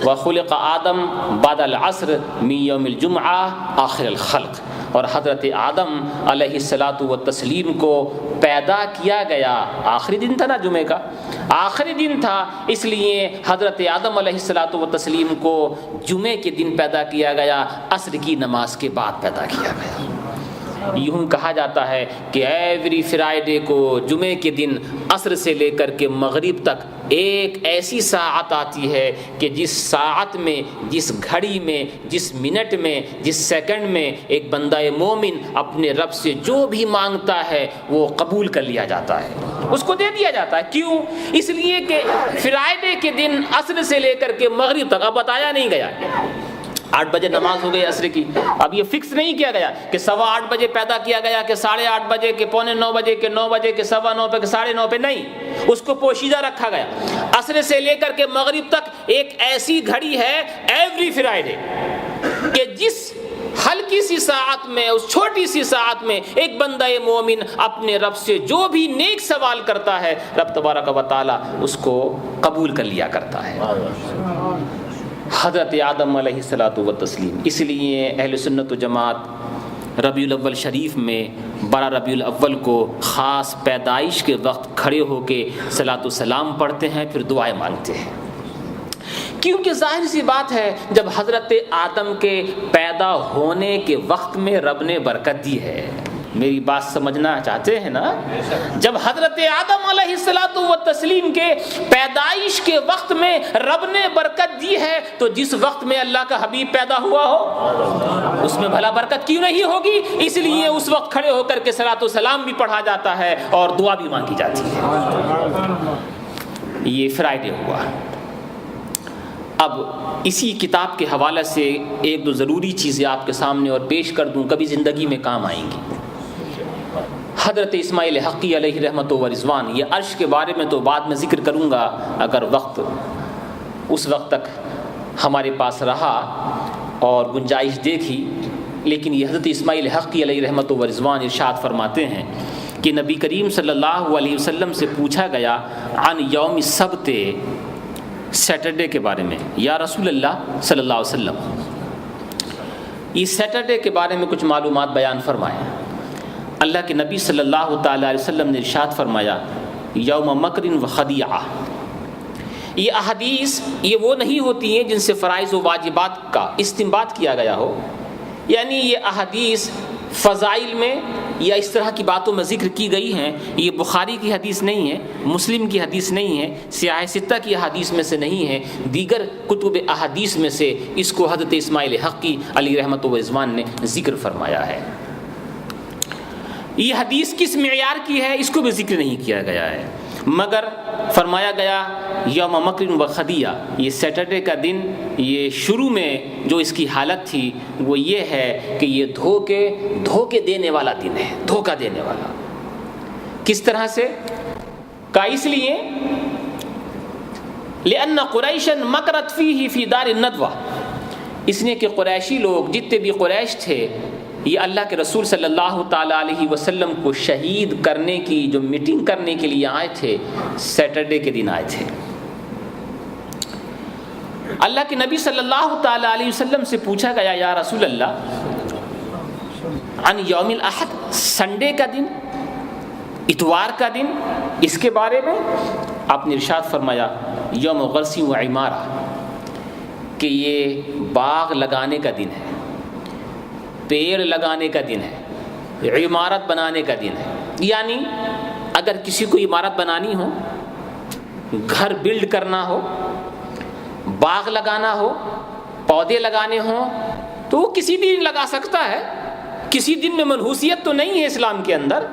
وخلق آدم بعد العصر من یوم الجمعہ آخر الخلق، اور حضرت آدم علیہ الصلاۃ والتسلیم کو پیدا کیا گیا، آخری دن تھا نا جمعے کا، آخری دن تھا، اس لیے حضرت آدم علیہ الصلاۃ والتسلیم کو جمعے کے دن پیدا کیا گیا، عصر کی نماز کے بعد پیدا کیا گیا۔ یوں کہا جاتا ہے کہ ایوری فرائیڈے کو، جمعے کے دن عصر سے لے کر کے مغرب تک ایک ایسی ساعت آتی ہے کہ جس ساعت میں، جس گھڑی میں، جس منٹ میں، جس سیکنڈ میں ایک بندہ مومن اپنے رب سے جو بھی مانگتا ہے وہ قبول کر لیا جاتا ہے، اس کو دے دیا جاتا ہے۔ کیوں؟ اس لیے کہ فرائیڈے کے دن عصر سے لے کر کے مغرب تک، اب بتایا نہیں گیا 8 بجے نماز ہو گئی عصر کی، اب یہ فکس نہیں کیا گیا کہ 8:15 بجے پیدا کیا گیا، کہ 8:30 بجے، کہ 8:45 بجے، کہ 9 بجے، کہ 9:15 پہ، کہ 9:30 پہ، نہیں، اس کو پوشیدہ رکھا گیا۔ عصر سے لے کر کے مغرب تک ایک ایسی گھڑی ہے ایوری فرائیڈے کہ جس ہلکی سی ساعت میں، اس چھوٹی سی ساعت میں ایک بندہ مومن اپنے رب سے جو بھی نیک سوال کرتا ہے، رب تبارک و تعالی اس کو قبول کر لیا کرتا ہے۔ حضرت آدم علیہ الصلاۃ والتسلیم، اس لیے اہل سنت و جماعت ربیع الاول شریف میں 12 ربیع الاول کو خاص پیدائش کے وقت کھڑے ہو کے صلاۃ و سلام پڑھتے ہیں، پھر دعائیں مانگتے ہیں، کیونکہ ظاہر سی بات ہے جب حضرت آدم کے پیدا ہونے کے وقت میں رب نے برکت دی ہے۔ میری بات سمجھنا چاہتے ہیں نا؟ جب حضرت آدم علیہ الصلاۃ والتسلیم کے پیدائش کے وقت میں رب نے برکت دی ہے، تو جس وقت میں اللہ کا حبیب پیدا ہوا ہو اس میں بھلا برکت کیوں نہیں ہوگی؟ اس لیے اس وقت کھڑے ہو کر کے صلاۃ و سلام بھی پڑھا جاتا ہے اور دعا بھی مانگی جاتی ہے۔ یہ فرائیڈے ہوا۔ اب اسی کتاب کے حوالے سے ایک دو ضروری چیزیں آپ کے سامنے اور پیش کر دوں، کبھی زندگی میں کام آئیں گی۔ حضرت اسماعیل حقی علیہ رحمت و رضوان، یہ عرش کے بارے میں تو بعد میں ذکر کروں گا اگر وقت اس وقت تک ہمارے پاس رہا اور گنجائش دیکھی، لیکن یہ حضرت اسماعیل حقی علیہ رحمت و رضوان ارشاد فرماتے ہیں کہ نبی کریم صلی اللہ علیہ وسلم سے پوچھا گیا عن یوم السبت، سیٹرڈے کے بارے میں، یا رسول اللہ صلی اللہ علیہ وسلم اس سیٹرڈے کے بارے میں کچھ معلومات بیان فرمائیں۔ اللہ کے نبی صلی اللہ تعالی علیہ وسلم نے ارشاد فرمایا یوم مکر و خدیعہ۔ یہ احادیث یہ وہ نہیں ہوتی ہیں جن سے فرائض و واجبات کا استنباط کیا گیا ہو، یعنی یہ احادیث فضائل میں یا اس طرح کی باتوں میں ذکر کی گئی ہیں، یہ بخاری کی حدیث نہیں ہے، مسلم کی حدیث نہیں ہے، سیاہ ستہ کی حدیث میں سے نہیں ہے، دیگر کتب احادیث میں سے اس کو حضرت اسماعیل حقی علی رحمت و رضوان نے ذکر فرمایا ہے۔ یہ حدیث کس معیار کی ہے اس کو بھی ذکر نہیں کیا گیا ہے، مگر فرمایا گیا یوم مکر و خدیعہ، یہ سیٹرڈے کا دن، یہ شروع میں جو اس کی حالت تھی وہ یہ ہے کہ یہ دھوکے دینے والا دن ہے، دھوکہ دینے والا۔ کس طرح سے؟ اس لیے لأن قریشا مکرت فیہ فی دار الندوہ، اس لیے کہ قریشی لوگ جتنے بھی قریش تھے یہ اللہ کے رسول صلی اللہ تعالیٰ علیہ وسلم کو شہید کرنے کی جو میٹنگ کرنے کے لیے آئے تھے، سیٹرڈے کے دن آئے تھے۔ اللہ کے نبی صلی اللہ تعالیٰ علیہ وسلم سے پوچھا گیا یا رسول اللہ عن یوم الاحد، سنڈے کا دن، اتوار کا دن، اس کے بارے میں آپ نے ارشاد فرمایا یوم غرس و عمارہ، کہ یہ باغ لگانے کا دن ہے، پیڑ لگانے کا دن ہے، عمارت بنانے کا دن ہے۔ یعنی اگر کسی کو عمارت بنانی ہو، گھر بلڈ کرنا ہو، باغ لگانا ہو، پودے لگانے ہوں، تو وہ کسی بھی دن لگا سکتا ہے، کسی دن میں منحوسیت تو نہیں ہے اسلام کے اندر،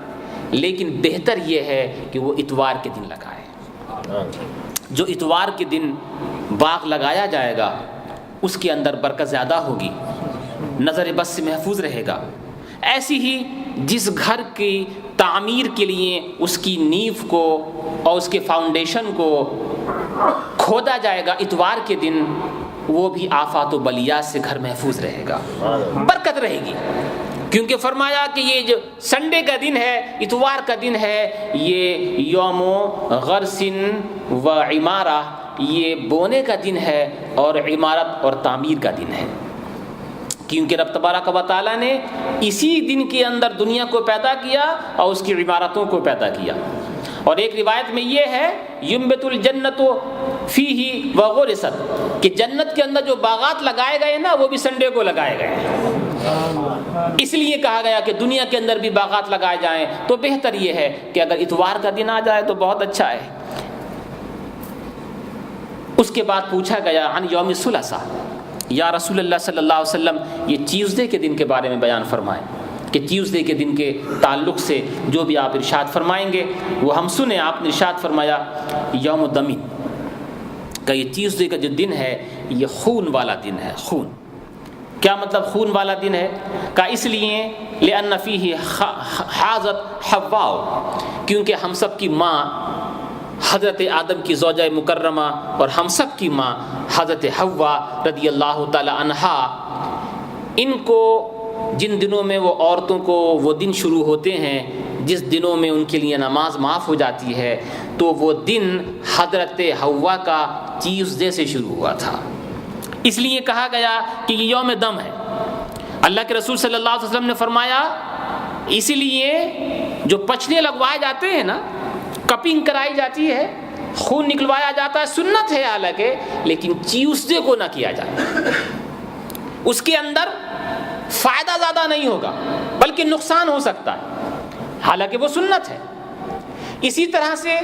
لیکن بہتر یہ ہے کہ وہ اتوار کے دن لگائے۔ جو اتوار کے دن باغ لگایا جائے گا اس کے اندر برکت زیادہ ہوگی، نظر بد سے محفوظ رہے گا۔ ایسی ہی جس گھر کی تعمیر کے لیے اس کی نیو کو اور اس کے فاؤنڈیشن کو کھودا جائے گا اتوار کے دن، وہ بھی آفات و بلیات سے گھر محفوظ رہے گا، برکت رہے گی۔ کیونکہ فرمایا کہ یہ جو سنڈے کا دن ہے، اتوار کا دن ہے، یہ یوم غرس و عمارہ، یہ بونے کا دن ہے اور عمارت اور تعمیر کا دن ہے۔ کیونکہ رب تبارک و تعالیٰ نے اسی دن کے اندر دنیا کو پیدا کیا اور اس کی عمارتوں کو پیدا کیا۔ اور ایک روایت میں یہ ہے ینبت الجنت فیہ وغرست، کہ جنت کے اندر جو باغات لگائے گئے نا وہ بھی سنڈے کو لگائے گئے۔ اس لیے کہا گیا کہ دنیا کے اندر بھی باغات لگائے جائیں، تو بہتر یہ ہے کہ اگر اتوار کا دن آ جائے تو بہت اچھا ہے۔ اس کے بعد پوچھا گیا عن یوم الثلاثاء، یا رسول اللہ صلی اللہ علیہ وسلم یہ ٹیوزڈے کے دن کے بارے میں بیان فرمائیں، کہ ٹیوزڈے کے دن کے تعلق سے جو بھی آپ ارشاد فرمائیں گے وہ ہم سنیں۔ آپ نے ارشاد فرمایا یوم الدم، کہ یہ ٹیوزڈے کا جو دن ہے یہ خون والا دن ہے۔ خون کیا مطلب خون والا دن ہے؟ کہ اس لیے لأن فیہ حاضت حواء، کیونکہ ہم سب کی ماں حضرت آدم کی زوجہ مکرمہ اور ہم سب کی ماں حضرت حوا رضی اللہ تعالی عنہا، ان کو جن دنوں میں وہ عورتوں کو وہ دن شروع ہوتے ہیں جس دنوں میں ان کے لیے نماز معاف ہو جاتی ہے، تو وہ دن حضرت حوا کا ٹیوزڈے سے شروع ہوا تھا۔ اس لیے کہا گیا کہ یہ یوم دم ہے۔ اللہ کے رسول صلی اللہ علیہ وسلم نے فرمایا اسی لیے جو پچھنے لگوائے جاتے ہیں نا، کپنگ کرائی جاتی ہے، خون نکلوایا جاتا ہے، سنت ہے حالانکہ، لیکن ٹیوزڈے کو نہ کیا جائے۔ اس کے اندر فائدہ زیادہ نہیں ہوگا بلکہ نقصان ہو سکتا ہے، حالانکہ وہ سنت ہے۔ اسی طرح سے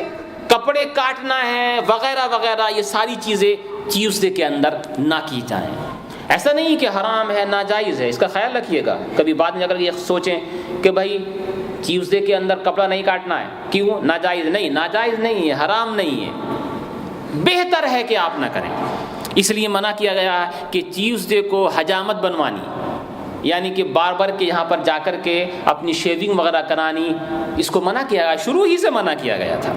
کپڑے کاٹنا ہے وغیرہ وغیرہ، یہ ساری چیزیں ٹیوزڈے کے اندر نہ کی جائیں۔ ایسا نہیں کہ حرام ہے، ناجائز ہے، اس کا خیال رکھیے گا۔ کبھی بعد میں اگر یہ سوچیں کہ بھائی ٹیوزڈے کے اندر کپڑا نہیں کاٹنا ہے، کیوں؟ ناجائز نہیں، ناجائز نہیں ہے، حرام نہیں ہے، بہتر ہے کہ آپ نہ کریں۔ اس لیے منع کیا گیا ہے کہ ٹیوزڈے کو حجامت بنوانی، یعنی کہ باربر کے یہاں پر جا کر کے اپنی شیونگ وغیرہ کرانی، اس کو منع کیا گیا، شروع ہی سے منع کیا گیا تھا۔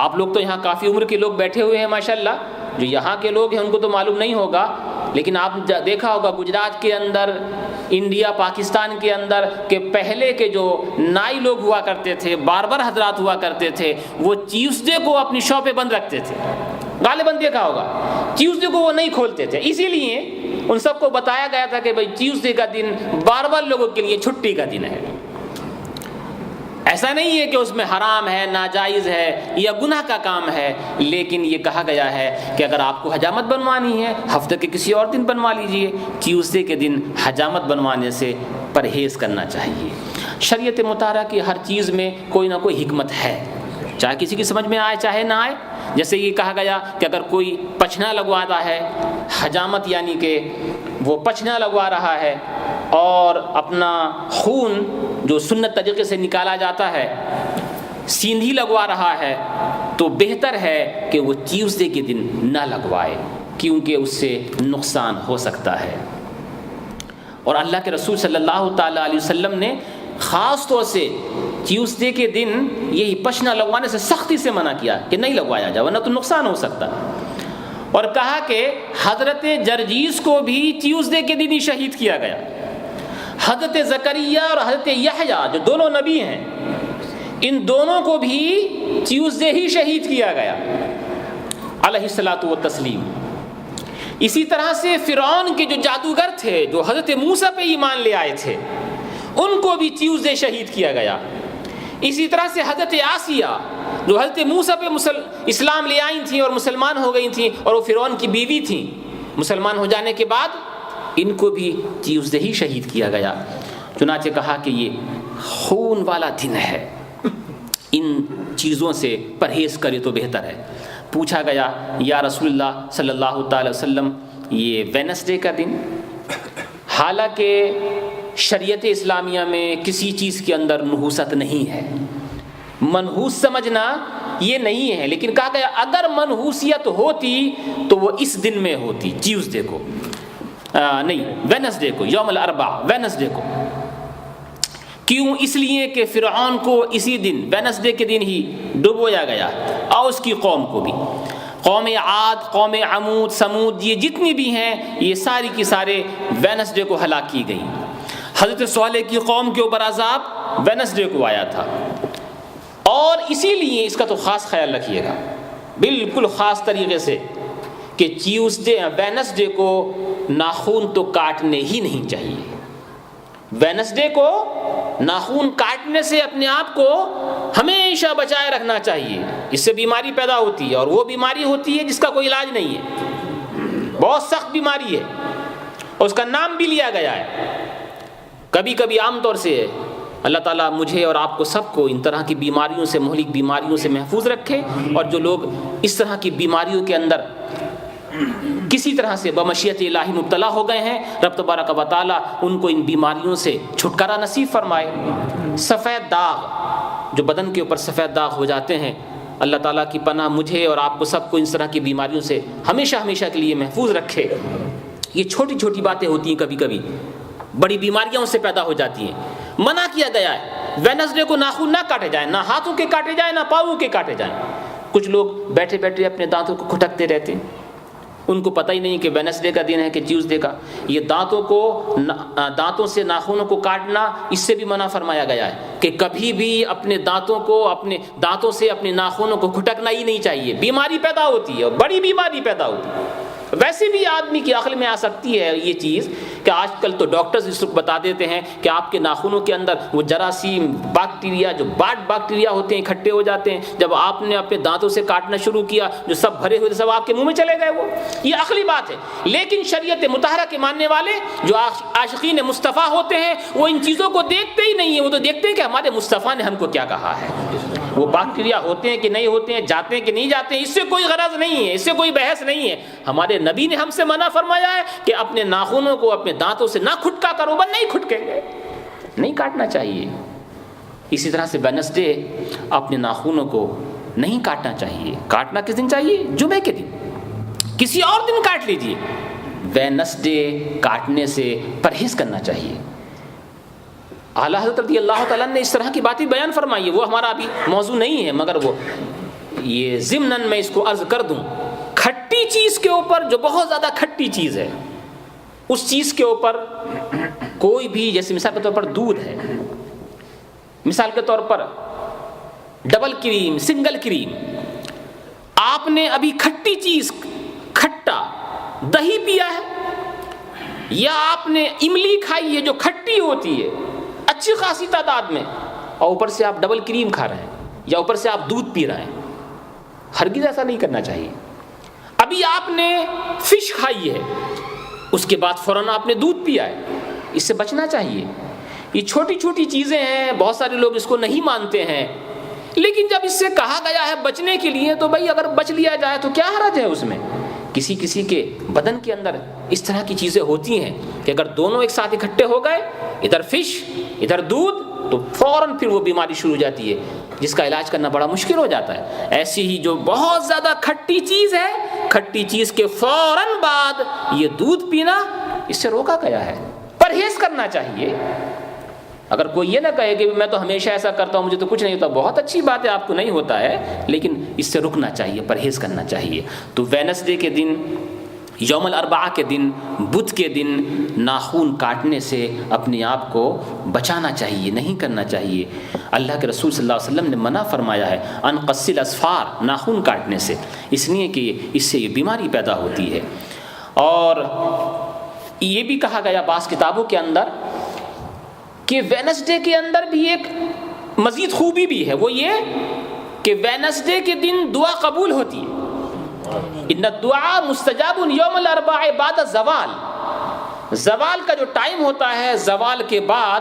آپ لوگ تو یہاں کافی عمر کے لوگ بیٹھے ہوئے ہیں ماشاءاللہ، جو یہاں کے لوگ ہیں ان کو تو معلوم نہیں ہوگا، لیکن آپ دیکھا ہوگا گجرات کے اندر، انڈیا پاکستان کے اندر، کہ پہلے کے جو نائی لوگ ہوا کرتے تھے، باربر حضرات ہوا کرتے تھے، وہ ٹیوزڈے کو اپنی شاپیں بند رکھتے تھے، غالباً دیکھا ہوگا، ٹیوزڈے کو وہ نہیں کھولتے تھے۔ اسی لیے ان سب کو بتایا گیا تھا کہ بھائی ٹیوزڈے کا دن باربر لوگوں کے لیے چھٹی کا دن ہے۔ ایسا نہیں ہے کہ اس میں حرام ہے، ناجائز ہے یا گناہ کا کام ہے، لیکن یہ کہا گیا ہے کہ اگر آپ کو حجامت بنوانی ہے ہفتے کے کسی اور دن بنوا لیجئے، ٹیوزڈے کے دن حجامت بنوانے سے پرہیز کرنا چاہیے۔ شریعت مطالعہ کی ہر چیز میں کوئی نہ کوئی حکمت ہے، چاہے کسی کی سمجھ میں آئے چاہے نہ آئے۔ جیسے یہ کہا گیا کہ اگر کوئی پچھنا لگواتا ہے، حجامت یعنی کہ وہ پچھنا لگوا رہا ہے اور اپنا خون جو سنت طریقے سے نکالا جاتا ہے سیندھی لگوا رہا ہے، تو بہتر ہے کہ وہ ٹیوزڈے کے دن نہ لگوائے، کیونکہ اس سے نقصان ہو سکتا ہے۔ اور اللہ کے رسول صلی اللہ تعالیٰ علیہ وسلم نے خاص طور سے ٹیوزڈے کے دن یہی پشنا لگوانے سے سختی سے منع کیا کہ نہیں لگوایا جائے ورنہ تو نقصان ہو سکتا، اور کہا کہ حضرت جرجیس کو بھی ٹیوزڈے کے دن ہی شہید کیا گیا، حضرت زکریا اور حضرت یحییٰ جو دونوں نبی ہیں ان دونوں کو بھی ٹیوزڈے ہی شہید کیا گیا علیہ الصلاۃ والتسلیم۔ اسی طرح سے فرعون کے جو جادوگر تھے جو حضرت موسیٰ پہ ایمان لے آئے تھے ان کو بھی ٹیوزڈے شہید کیا گیا۔ اسی طرح سے حضرت آسیہ جو حضرت موسیٰ پہ اسلام لے آئی تھیں اور مسلمان ہو گئی تھیں اور وہ فرعون کی بیوی تھیں، مسلمان ہو جانے کے بعد ان کو بھی ٹیوزڈے ہی شہید کیا گیا۔ چنانچہ کہا کہ یہ خون والا دن ہے، ان چیزوں سے پرہیز کرے تو بہتر ہے۔ پوچھا گیا یا رسول اللہ صلی اللہ تعالی وسلم یہ وینسڈے کا دن، حالانکہ شریعت اسلامیہ میں کسی چیز کے اندر نحوست نہیں ہے، منحوس سمجھنا یہ نہیں ہے، لیکن کہا گیا اگر منحوسیت ہوتی تو وہ اس دن میں ہوتی، ٹیوزڈے کو نہیں، وینسڈے کو، یوم الاربعاء وینسڈے کو۔ کیوں؟ اس لیے کہ فرعون کو اسی دن وینسڈے کے دن ہی ڈبویا گیا اور اس کی قوم کو بھی، قوم عاد، قوم عمود، سمود، یہ جتنی بھی ہیں یہ ساری کی سارے وینسڈے کو ہلاک کی گئی۔ حضرت صالح کی قوم کے اوپر عذاب وینسڈے کو آیا تھا، اور اسی لیے اس کا تو خاص خیال رکھیے گا بالکل خاص طریقے سے کہ ٹیوزڈے وینسڈے کو ناخون تو کاٹنے ہی نہیں چاہیے۔ وینسڈے کو ناخون کاٹنے سے اپنے آپ کو ہمیشہ بچائے رکھنا چاہیے، اس سے بیماری پیدا ہوتی ہے، اور وہ بیماری ہوتی ہے جس کا کوئی علاج نہیں ہے، بہت سخت بیماری ہے اور اس کا نام بھی لیا گیا ہے۔ کبھی کبھی عام طور سے اللہ تعالیٰ مجھے اور آپ کو سب کو ان طرح کی بیماریوں سے، مہلک بیماریوں سے محفوظ رکھے، اور جو لوگ اس طرح کی بیماریوں کے اندر کسی طرح سے بمشیت الہی مبتلا ہو گئے ہیں، رب تبارک و تعالیٰ ان کو ان بیماریوں سے چھٹکارا نصیب فرمائے۔ سفید داغ جو بدن کے اوپر سفید داغ ہو جاتے ہیں، اللہ تعالیٰ کی پناہ مجھے اور آپ کو سب کو اس طرح کی بیماریوں سے ہمیشہ ہمیشہ کے لیے محفوظ رکھے۔ یہ چھوٹی چھوٹی باتیں ہوتی ہیں، کبھی کبھی بڑی بیماریاں اس سے پیدا ہو جاتی ہیں۔ منع کیا گیا ہے وینسڈے کو ناخن نہ کاٹے جائیں، نہ ہاتھوں کے کاٹے جائیں، نہ پاؤں کے کاٹے جائیں۔ کچھ لوگ بیٹھے بیٹھے اپنے دانتوں کو کھٹکتے رہتے ہیں، ان کو پتہ ہی نہیں کہ وینسڈے کا دن ہے کہ ٹیوزڈے کا۔ یہ دانتوں سے ناخنوں کو کاٹنا اس سے بھی منع فرمایا گیا ہے کہ کبھی بھی اپنے دانتوں سے اپنے ناخنوں کو کھٹکنا ہی نہیں چاہیے، بیماری پیدا ہوتی ہے اور بڑی بیماری پیدا ہوتی ہے۔ ویسے بھی آدمی کی عقل میں آ سکتی ہے یہ چیز کہ آج کل تو ڈاکٹرز اس وقت بتا دیتے ہیں کہ آپ کے ناخنوں کے اندر وہ جراثیم، بیکٹیریا، جو باڈ بیکٹیریا ہوتے ہیں اکٹھے ہو جاتے ہیں، جب آپ نے اپنے دانتوں سے کاٹنا شروع کیا جو سب بھرے ہوئے سب آپ کے منہ میں چلے گئے۔ وہ یہ عقلی بات ہے، لیکن شریعت مطہرہ کے ماننے والے جو عاشقین مصطفیٰ ہوتے ہیں وہ ان چیزوں کو دیکھتے ہی نہیں ہیں، وہ تو دیکھتے ہیں کہ ہمارے مصطفیٰ نے ہم کو کیا کہا ہے۔ وہ بیکٹیریا ہوتے ہیں کہ نہیں ہوتے ہیں، جاتے ہیں کہ نہیں جاتے ہیں، اس سے کوئی غرض نہیں ہے، اس سے کوئی بحث نہیں ہے۔ ہمارے نبی نے ہم سے منع فرمایا ہے کہ اپنے ناخنوں کو اپنے دانتوں سے نہ کھٹکا کرو، بس نہیں کھٹکیں گے، نہیں کاٹنا چاہیے۔ اسی طرح سے وینسڈے اپنے ناخنوں کو نہیں کاٹنا چاہیے۔ کاٹنا کس دن چاہیے؟ جمعے کے دن، کسی اور دن کاٹ لیجیے، وینسڈے کاٹنے سے پرہیز کرنا چاہیے۔ اعلیٰ حضرت رضی اللہ تعالیٰ نے اس طرح کی باتیں بیان فرمائی ہے، وہ ہمارا ابھی موضوع نہیں ہے، مگر وہ یہ ضمناً میں اس کو عرض کر دوں، کھٹی چیز کے اوپر جو بہت زیادہ کھٹی چیز ہے اس چیز کے اوپر کوئی بھی، جیسے مثال کے طور پر دودھ ہے، مثال کے طور پر ڈبل کریم، سنگل کریم، آپ نے ابھی کھٹی چیز، کھٹا دہی پیا ہے، یا آپ نے املی کھائی ہے جو کھٹی ہوتی ہے اچھی خاصی تعداد میں، اور اوپر سے آپ ڈبل کریم کھا رہے ہیں یا اوپر سے آپ دودھ پی رہے ہیں، ہرگز ایسا نہیں کرنا چاہیے۔ ابھی آپ نے فش کھائی ہے، اس کے بعد فوراً آپ نے دودھ پیا ہے، اس سے بچنا چاہیے۔ یہ چھوٹی چھوٹی چیزیں ہیں، بہت سارے لوگ اس کو نہیں مانتے ہیں، لیکن جب اس سے کہا گیا ہے بچنے کے لیے تو بھائی اگر بچ لیا جائے تو کیا حرج ہے اس میں۔ کسی کسی کے بدن کے اندر اس طرح کی چیزیں ہوتی ہیں کہ اگر دونوں ایک ساتھ اکٹھے ہو گئے، ادھر فش ادھر دودھ، تو فوراً پھر وہ بیماری شروع ہو جاتی ہے جس کا علاج کرنا بڑا مشکل ہو جاتا ہے۔ ایسی ہی جو بہت زیادہ کھٹی چیز ہے، کھٹی چیز کے فوراً بعد یہ دودھ پینا اس سے روکا گیا ہے، پرہیز کرنا چاہیے۔ اگر کوئی یہ نہ کہے کہ میں تو ہمیشہ ایسا کرتا ہوں، مجھے تو کچھ نہیں ہوتا، بہت اچھی بات ہے، آپ کو نہیں ہوتا ہے، لیکن اس سے رکنا چاہیے، پرہیز کرنا چاہیے۔ تو ویڈنسڈے کے دن، یوم الاربعاء کے دن، بدھ کے دن ناخون کاٹنے سے اپنے آپ کو بچانا چاہیے، نہیں کرنا چاہیے۔ اللہ کے رسول صلی اللہ علیہ وسلم نے منع فرمایا ہے ان قص الاظفار، ناخون کاٹنے سے، اس لیے کہ اس سے یہ بیماری پیدا ہوتی ہے۔ اور یہ بھی کہا گیا بعض کتابوں کے اندر کہ ویڈنسڈے کے اندر بھی ایک مزید خوبی بھی ہے، وہ یہ کہ ویڈنسڈے کے دن دعا قبول ہوتی ہے۔ ان الدعاء مستجاب یوم الاربعاء بعد الزوال، زوال کا جو ٹائم ہوتا ہے، زوال کے بعد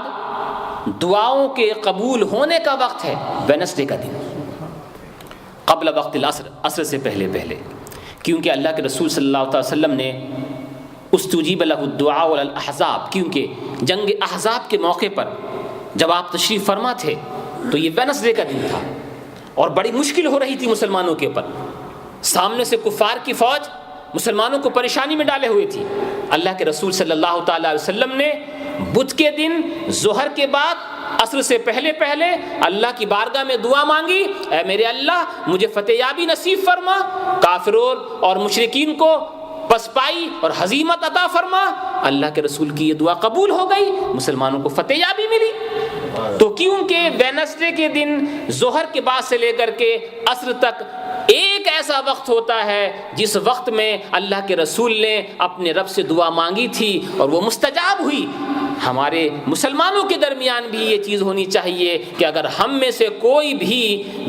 دعاؤں کے قبول ہونے کا وقت ہے ویڈنسڈے کا دن، قبل وقت العصر، عصر سے پہلے پہلے، کیونکہ اللہ کے رسول صلی اللہ علیہ وسلم نے استجیب لہ الدعاء والاحزاب، کیونکہ جنگ احزاب کے موقع پر جب آپ تشریف فرما تھے تو یہ ویڈنسڈے کا دن تھا اور بڑی مشکل ہو رہی تھی مسلمانوں کے اوپر، سامنے سے کفار کی فوج مسلمانوں کو پریشانی میں ڈالے ہوئی تھی۔ اللہ کے رسول صلی اللہ تعالی علیہ وسلم نے بدھ کے دن ظہر کے بعد عصر سے پہلے پہلے اللہ کی بارگاہ میں دعا مانگی، اے میرے اللہ مجھے فتح یابی نصیب فرما، کافروں اور مشرکین کو پسپائی اور ہزیمت عطا فرما۔ اللہ کے رسول کی یہ دعا قبول ہو گئی، مسلمانوں کو فتح یابی ملی۔ تو کیونکہ ویڈنسڈے کے دن ظہر کے بعد سے لے کر کے عصر تک ایک ایسا وقت ہوتا ہے جس وقت میں اللہ کے رسول نے اپنے رب سے دعا مانگی تھی اور وہ مستجاب ہوئی۔ ہمارے مسلمانوں کے درمیان بھی یہ چیز ہونی چاہیے کہ اگر ہم میں سے کوئی بھی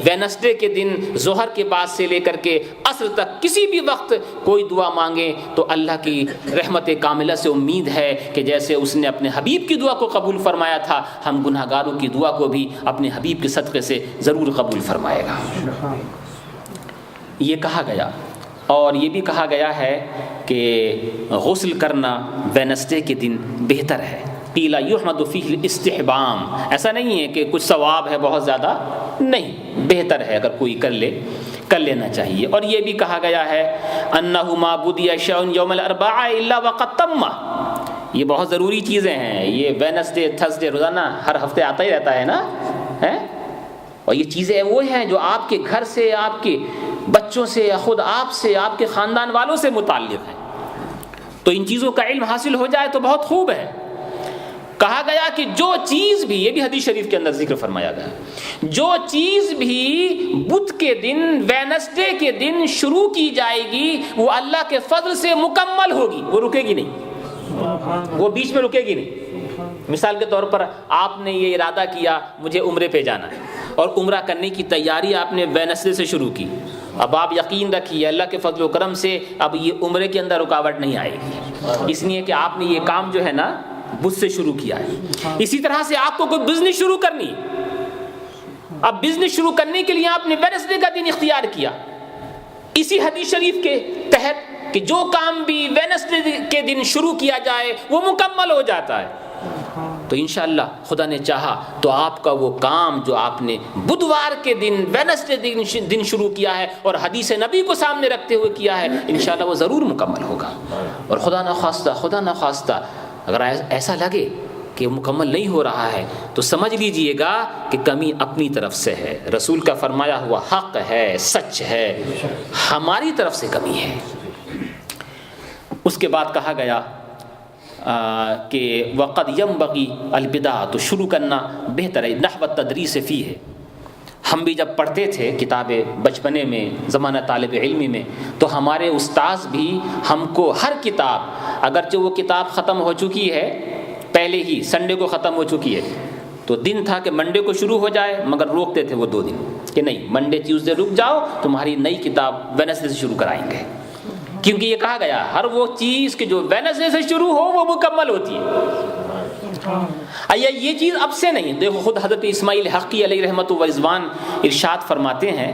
ویڈنسڈے کے دن ظہر کے بعد سے لے کر کے عصر تک کسی بھی وقت کوئی دعا مانگے تو اللہ کی رحمت کاملہ سے امید ہے کہ جیسے اس نے اپنے حبیب کی دعا کو قبول فرمایا تھا، ہم گناہ گاروں کی دعا کو بھی اپنے حبیب کے صدقے سے ضرور قبول فرمائے گا۔ یہ کہا گیا، اور یہ بھی کہا گیا ہے کہ غسل کرنا ویڈنسڈے کے دن بہتر ہے۔ قیل یحمد فیہ الاستحبام، ایسا نہیں ہے کہ کچھ ثواب ہے بہت زیادہ، نہیں، بہتر ہے اگر کوئی کر لینا چاہیے۔ اور یہ بھی کہا گیا ہے انہ ما بدی شیء یوم الاربعاء الا وقد تم، یہ بہت ضروری چیزیں ہیں، یہ ویڈنسڈے تھرسڈے روزانہ ہر ہفتے آتا ہی رہتا ہے نا، اور یہ چیزیں وہ ہیں جو آپ کے گھر سے، آپ کے بچوں سے، خود آپ سے، آپ کے خاندان والوں سے متعلق ہیں، تو ان چیزوں کا علم حاصل ہو جائے تو بہت خوب ہے۔ کہا گیا کہ جو چیز بھی، یہ بھی حدیث شریف کے اندر ذکر فرمایا گیا، جو چیز بھی بدھ کے دن، ویڈنسڈے کے دن شروع کی جائے گی وہ اللہ کے فضل سے مکمل ہوگی، وہ رکے گی نہیں، وہ بیچ میں رکے گی نہیں۔ مثال کے طور پر آپ نے یہ ارادہ کیا مجھے عمرے پہ جانا ہے، اور عمرہ کرنے کی تیاری آپ نے ویڈنسڈے سے شروع کی، اب آپ یقین رکھیے اللہ کے فضل و کرم سے اب یہ عمرے کے اندر رکاوٹ نہیں آئے گی، اس لیے کہ آپ نے یہ کام جو ہے نا بدھ سے شروع کیا ہے۔ اسی طرح سے آپ کو کوئی بزنس شروع کرنی، اب بزنس شروع کرنے کے لیے آپ نے ویڈنسڈے کا دن اختیار کیا، اسی حدیث شریف کے تحت کہ جو کام بھی ویڈنسڈے کے دن شروع کیا جائے وہ مکمل ہو جاتا ہے، تو انشاءاللہ خدا نے چاہا تو آپ کا وہ کام جو آپ نے بدوار کے دن، ویڈنسڈے دن شروع کیا ہے اور حدیث نبی کو سامنے رکھتے ہوئے کیا ہے، انشاءاللہ وہ ضرور مکمل ہوگا۔ اور خدا نخواستہ اگر ایسا لگے کہ مکمل نہیں ہو رہا ہے تو سمجھ لیجئے گا کہ کمی اپنی طرف سے ہے، رسول کا فرمایا ہوا حق ہے، سچ ہے، ہماری طرف سے کمی ہے۔ اس کے بعد کہا گیا کہ وقد ينبغي البدعۃ، تو شروع کرنا بہتر ہے، نحو التدریس فیہ۔ ہم بھی جب پڑھتے تھے کتابیں بچپنے میں، زمانہ طالب علمی میں، تو ہمارے استاذ بھی ہم کو ہر کتاب، اگرچہ وہ کتاب ختم ہو چکی ہے پہلے ہی، سنڈے کو ختم ہو چکی ہے، تو دن تھا کہ منڈے کو شروع ہو جائے، مگر روکتے تھے وہ 2 دن کہ نہیں، منڈے ٹیوزڈے رک جاؤ، تمہاری نئی کتاب ویڈنسڈے سے شروع کرائیں گے، کیونکہ یہ کہا گیا ہر وہ چیز کہ جو ویڈنسڈے سے شروع ہو وہ مکمل ہوتی ہے۔ یہ چیز اب سے نہیں، دیکھو خود حضرت اسماعیل حقی علیہ رحمت و رضوان ارشاد فرماتے ہیں،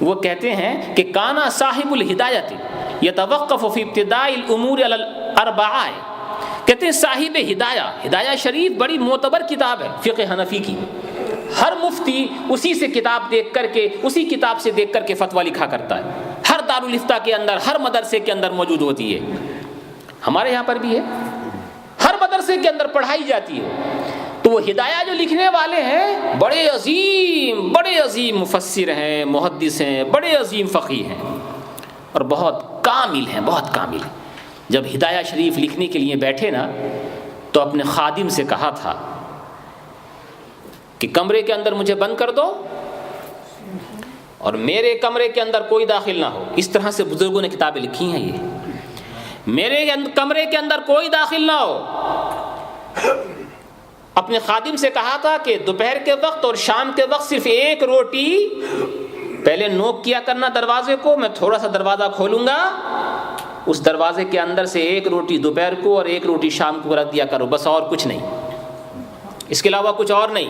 وہ کہتے ہیں کہ کانا صاحب الہدایت یتوقف فی ابتداء الامور علی الاربعاء، کہتے ہیں صاحب ہدایہ شریف بڑی معتبر کتاب ہے فقہ حنفی کی، ہر مفتی اسی سے کتاب دیکھ کر کے، اسی کتاب سے دیکھ کر کے فتویٰ لکھا کرتا ہے، ہر دارالفتہ کے اندر، ہر مدرسے کے اندر موجود ہوتی ہے، ہمارے یہاں پر بھی ہے، ہر مدرسے کے اندر پڑھائی جاتی ہے، تو تو وہ ہدایہ جو لکھنے والے ہیں بڑے عظیم مفسر ہیں، محدث ہیں، بڑے عظیم فقیہ ہیں اور بہت کامل ہیں، بہت کامل ہیں۔ جب ہدایہ شریف لکھنے کے لیے بیٹھے نا تو اپنے خادم سے کہا تھا کہ کمرے کے اندر مجھے بند کر دو اور میرے کمرے کے اندر کوئی داخل نہ ہو۔ اس طرح سے بزرگوں نے کتابیں لکھی ہیں، یہ میرے کمرے کے اندر کوئی داخل نہ ہو۔ اپنے خادم سے کہا تھا کہ دوپہر کے وقت اور شام کے وقت صرف ایک روٹی پہلے نوک کیا کرنا دروازے کو، میں تھوڑا سا دروازہ کھولوں گا، اس دروازے کے اندر سے ایک روٹی دوپہر کو اور ایک روٹی شام کو رکھ دیا کرو، بس اور کچھ نہیں، اس کے علاوہ کچھ اور نہیں۔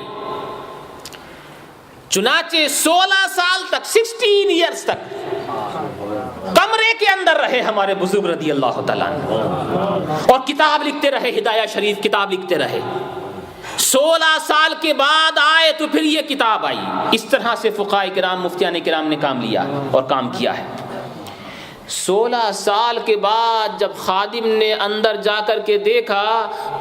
چنانچہ 16 سال تک 16 ایئرز تک کمرے کے اندر رہے ہمارے بزرگ رضی اللہ تعالیٰ عنہ اور کتاب لکھتے رہے، ہدایہ شریف کتاب لکھتے رہے۔ 16 سال کے بعد آئے تو پھر یہ کتاب آئی۔ اس طرح سے فقہاء کرام، مفتیان کرام نے کام لیا اور کام کیا ہے۔ 16 سال کے بعد جب خادم نے اندر جا کر کے دیکھا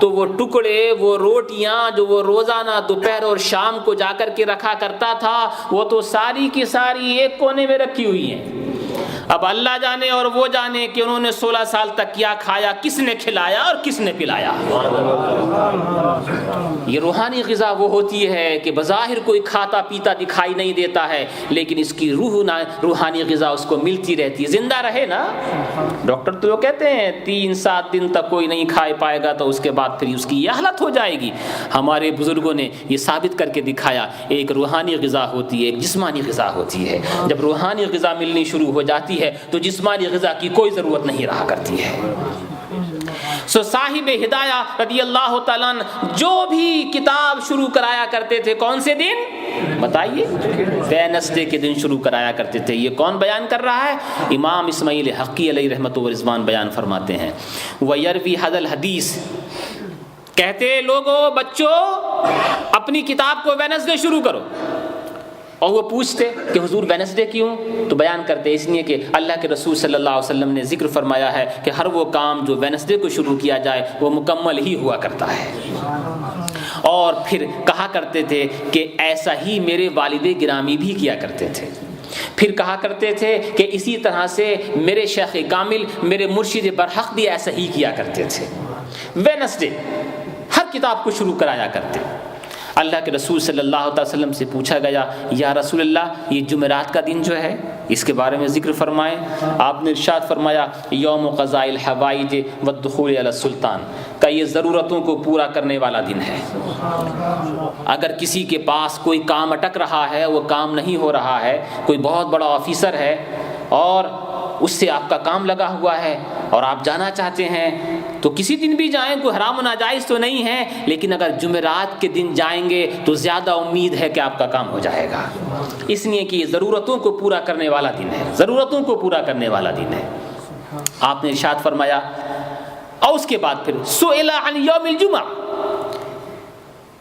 تو وہ ٹکڑے، وہ روٹیاں جو وہ روزانہ دوپہر اور شام کو جا کر کے رکھا کرتا تھا، وہ تو ساری کی ساری ایک کونے میں رکھی ہوئی ہیں۔ اب اللہ جانے اور وہ جانے کہ انہوں نے 16 سال تک کیا کھایا، کس نے کھلایا اور کس نے پلایا۔ یہ روحانی غذا وہ ہوتی ہے کہ بظاہر کوئی کھاتا پیتا دکھائی نہیں دیتا ہے، لیکن اس کی روحانی غذا اس کو ملتی رہتی ہے، زندہ رہے نا۔ ڈاکٹر تو کہتے ہیں 3-7 دن تک کوئی نہیں کھائے پائے گا تو اس کے بعد پھر اس کی یہ حالت ہو جائے گی۔ ہمارے بزرگوں نے یہ ثابت کر کے دکھایا، ایک روحانی غذا ہوتی ہے، ایک جسمانی غذا ہوتی ہے۔ جب روحانی غذا ملنی شروع ہو جاتی ہے تو جسمانی غذا کی کوئی ضرورت نہیں رہا کرتی ہے۔ صاحب ہدایہ رضی اللہ تعالیٰ عنہ جو بھی کتاب شروع کرایا کرتے تھے کون سے دن بتائیے؟ ویڈنسڈے کے دن شروع کرایا کرتے تھے۔ یہ کون بیان کر رہا ہے؟ امام اسماعیل حقی علیہ رحمت و رضوان بیان فرماتے ہیں، وَيَرْوِي هَذَا الْحَدِيث، کہتے لوگوں، بچوں اپنی کتاب کو ویڈنسڈے شروع کرو۔ اور وہ پوچھتے کہ حضور ویڈنسڈے کیوں؟ تو بیان کرتے اس لیے کہ اللہ کے رسول صلی اللہ علیہ وسلم نے ذکر فرمایا ہے کہ ہر وہ کام جو ویڈنسڈے کو شروع کیا جائے وہ مکمل ہی ہوا کرتا ہے۔ اور پھر کہا کرتے تھے کہ ایسا ہی میرے والد گرامی بھی کیا کرتے تھے۔ پھر کہا کرتے تھے کہ اسی طرح سے میرے شیخ کامل، میرے مرشد برحق بھی ایسا ہی کیا کرتے تھے۔ ویڈنسڈے ہر کتاب کو شروع کرایا کرتے۔ اللہ کے رسول صلی اللہ علیہ وسلم سے پوچھا گیا، یا رسول اللہ یہ جمعرات کا دن جو ہے اس کے بارے میں ذکر فرمائیں۔ آپ نے ارشاد فرمایا، یوم قضاء الحوائج والدخول علی السلطان، کا یہ ضرورتوں کو پورا کرنے والا دن ہے۔ اگر کسی کے پاس کوئی کام اٹک رہا ہے، وہ کام نہیں ہو رہا ہے، کوئی بہت بڑا آفیسر ہے اور اس سے آپ کا کام لگا ہوا ہے اور آپ جانا چاہتے ہیں تو کسی دن بھی جائیں، کوئی حرام و ناجائز تو نہیں ہے، لیکن اگر جمعرات کے دن جائیں گے تو زیادہ امید ہے کہ آپ کا کام ہو جائے گا، اس لیے کہ یہ ضرورتوں کو پورا کرنے والا دن ہے، ضرورتوں کو پورا کرنے والا دن ہے۔ آپ نے ارشاد فرمایا، اور اس کے بعد پھر سئل عن یوم الجمعہ،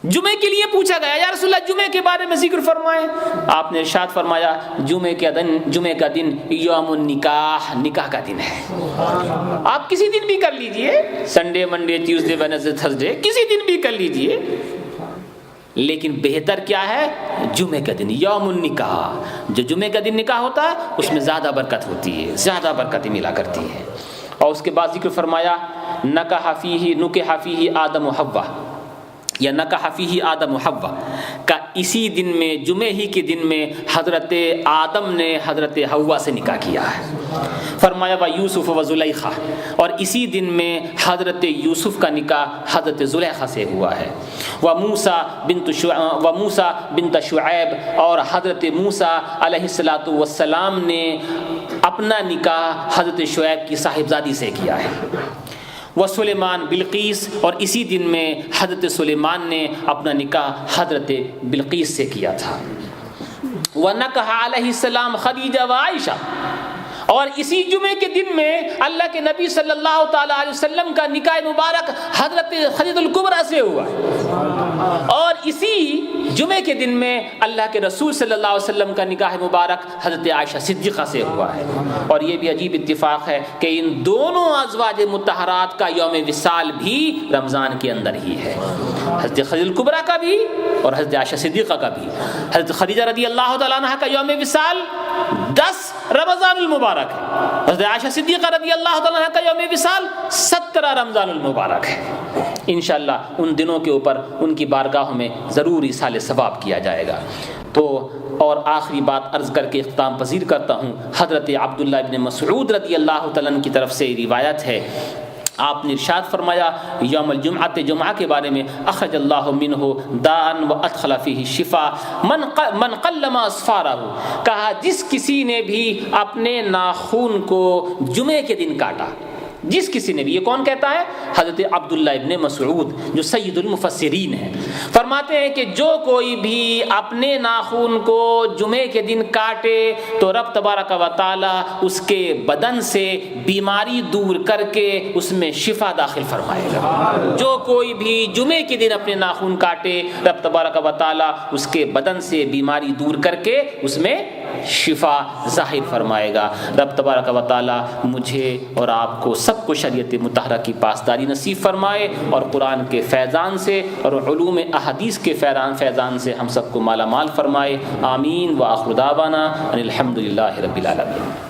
جمعے کے لیے پوچھا گیا، یا رسول اللہ جمعے کے بارے میں ذکر فرمائیں۔ آپ نے ارشاد فرمایا، جمعے کا دن یوم النکاح، نکاح کا دن ہے۔ آپ کسی دن بھی کر لیجئے، Sunday, Monday, Tuesday, Wednesday, Thursday, کسی دن بھی کر لیجئے، لیکن بہتر کیا ہے؟ جمعے کا دن، یوم النکاح۔ جو جمعے کا دن نکاح ہوتا ہے اس میں زیادہ برکت ہوتی ہے، زیادہ برکتیں ملا کرتی ہے۔ اور اس کے بعد ذکر فرمایا، نکح فیہ آدم و حوا، یا نکح فیہ آدم و حوا، کا اسی دن میں، جمعے ہی کے دن میں حضرت آدم نے حضرت حوا سے نکاح کیا ہے۔ فرمایا و یوسف و زلیخا، اور اسی دن میں حضرت یوسف کا نکاح حضرت زلیخا سے ہوا ہے۔ و موسیٰ بنت شعیب، اور حضرت موسیٰ علیہ السلام نے اپنا نکاح حضرت شعیب کی صاحبزادی سے کیا ہے۔ وہ سلیمان بلقیس، اور اسی دن میں حضرت سلیمان نے اپنا نکاح حضرت بلقیس سے کیا تھا۔ وَنَكَحَ عَلَيْهِ السلام خدیجہ و عائشہ، اور اسی جمعے کے دن میں اللہ کے نبی صلی اللہ تعالیٰ علیہ وسلم کا نکاح مبارک حضرت خدیجہ الکبریٰ سے ہوا، اور اسی جمعے کے دن میں اللہ کے رسول صلی اللہ علیہ وسلم کا نکاح مبارک حضرت عائشہ صدیقہ سے ہوا ہے۔ اور یہ بھی عجیب اتفاق ہے کہ ان دونوں ازواج مطہرات کا یوم وصال بھی رمضان کے اندر ہی ہے۔ حضرت خدیجہ الکبریٰ کا بھی اور حضرت عائشہ صدیقہ کا بھی. حضرت خدیجہ رضی اللہ تعالیٰ عنہ کا یوم وصال 10 رمضان المبارک ہے. حضرت عائشہ صدیقہ رضی اللہ تعالیٰ عنہ کا یوم وصال 17 رمضان المبارک ہے. انشاءاللہ ان دنوں کے اوپر ان کی بارگاہوں میں ضرور ایصال ثواب کیا جائے گا. تو اور آخری بات عرض کر کے اختتام پذیر کرتا ہوں. حضرت عبداللہ ابن مسعود رضی اللہ تعالیٰ عنہ کی طرف سے روایت ہے، آپ نے ارشاد فرمایا یوم الجمعۃ، جمعہ کے بارے میں، اخرج اللہ منہ داء وادخل فیہ شفاء من قلم اظفارہ، کہا جس کسی نے بھی اپنے ناخن کو جمعے کے دن کاٹا، جس کسی نے بھی. یہ کون کہتا ہے؟ حضرت عبداللہ ابن مسعود جو سید المفسرین ہیں. فرماتے ہیں کہ جو کوئی بھی اپنے ناخن کو جمعے کے دن کاٹے تو رب تبارک و تعالی اس کے بدن سے بیماری دور کر کے اس میں شفا داخل فرمائے گا. جو کوئی بھی جمعے کے دن اپنے ناخن کاٹے رب تبارک و تعالی اس کے بدن سے بیماری دور کر کے اس میں شفا ظاہر فرمائے گا. رب تبارک و تعالی مجھے اور آپ کو سب کو شریعت مطہرہ کی پاسداری نصیب فرمائے اور قرآن کے فیضان سے اور علوم احادیث کے فیضان سے ہم سب کو مالا مال فرمائے. آمین. وآخر دعوانا ان الحمد للہ رب العالمین.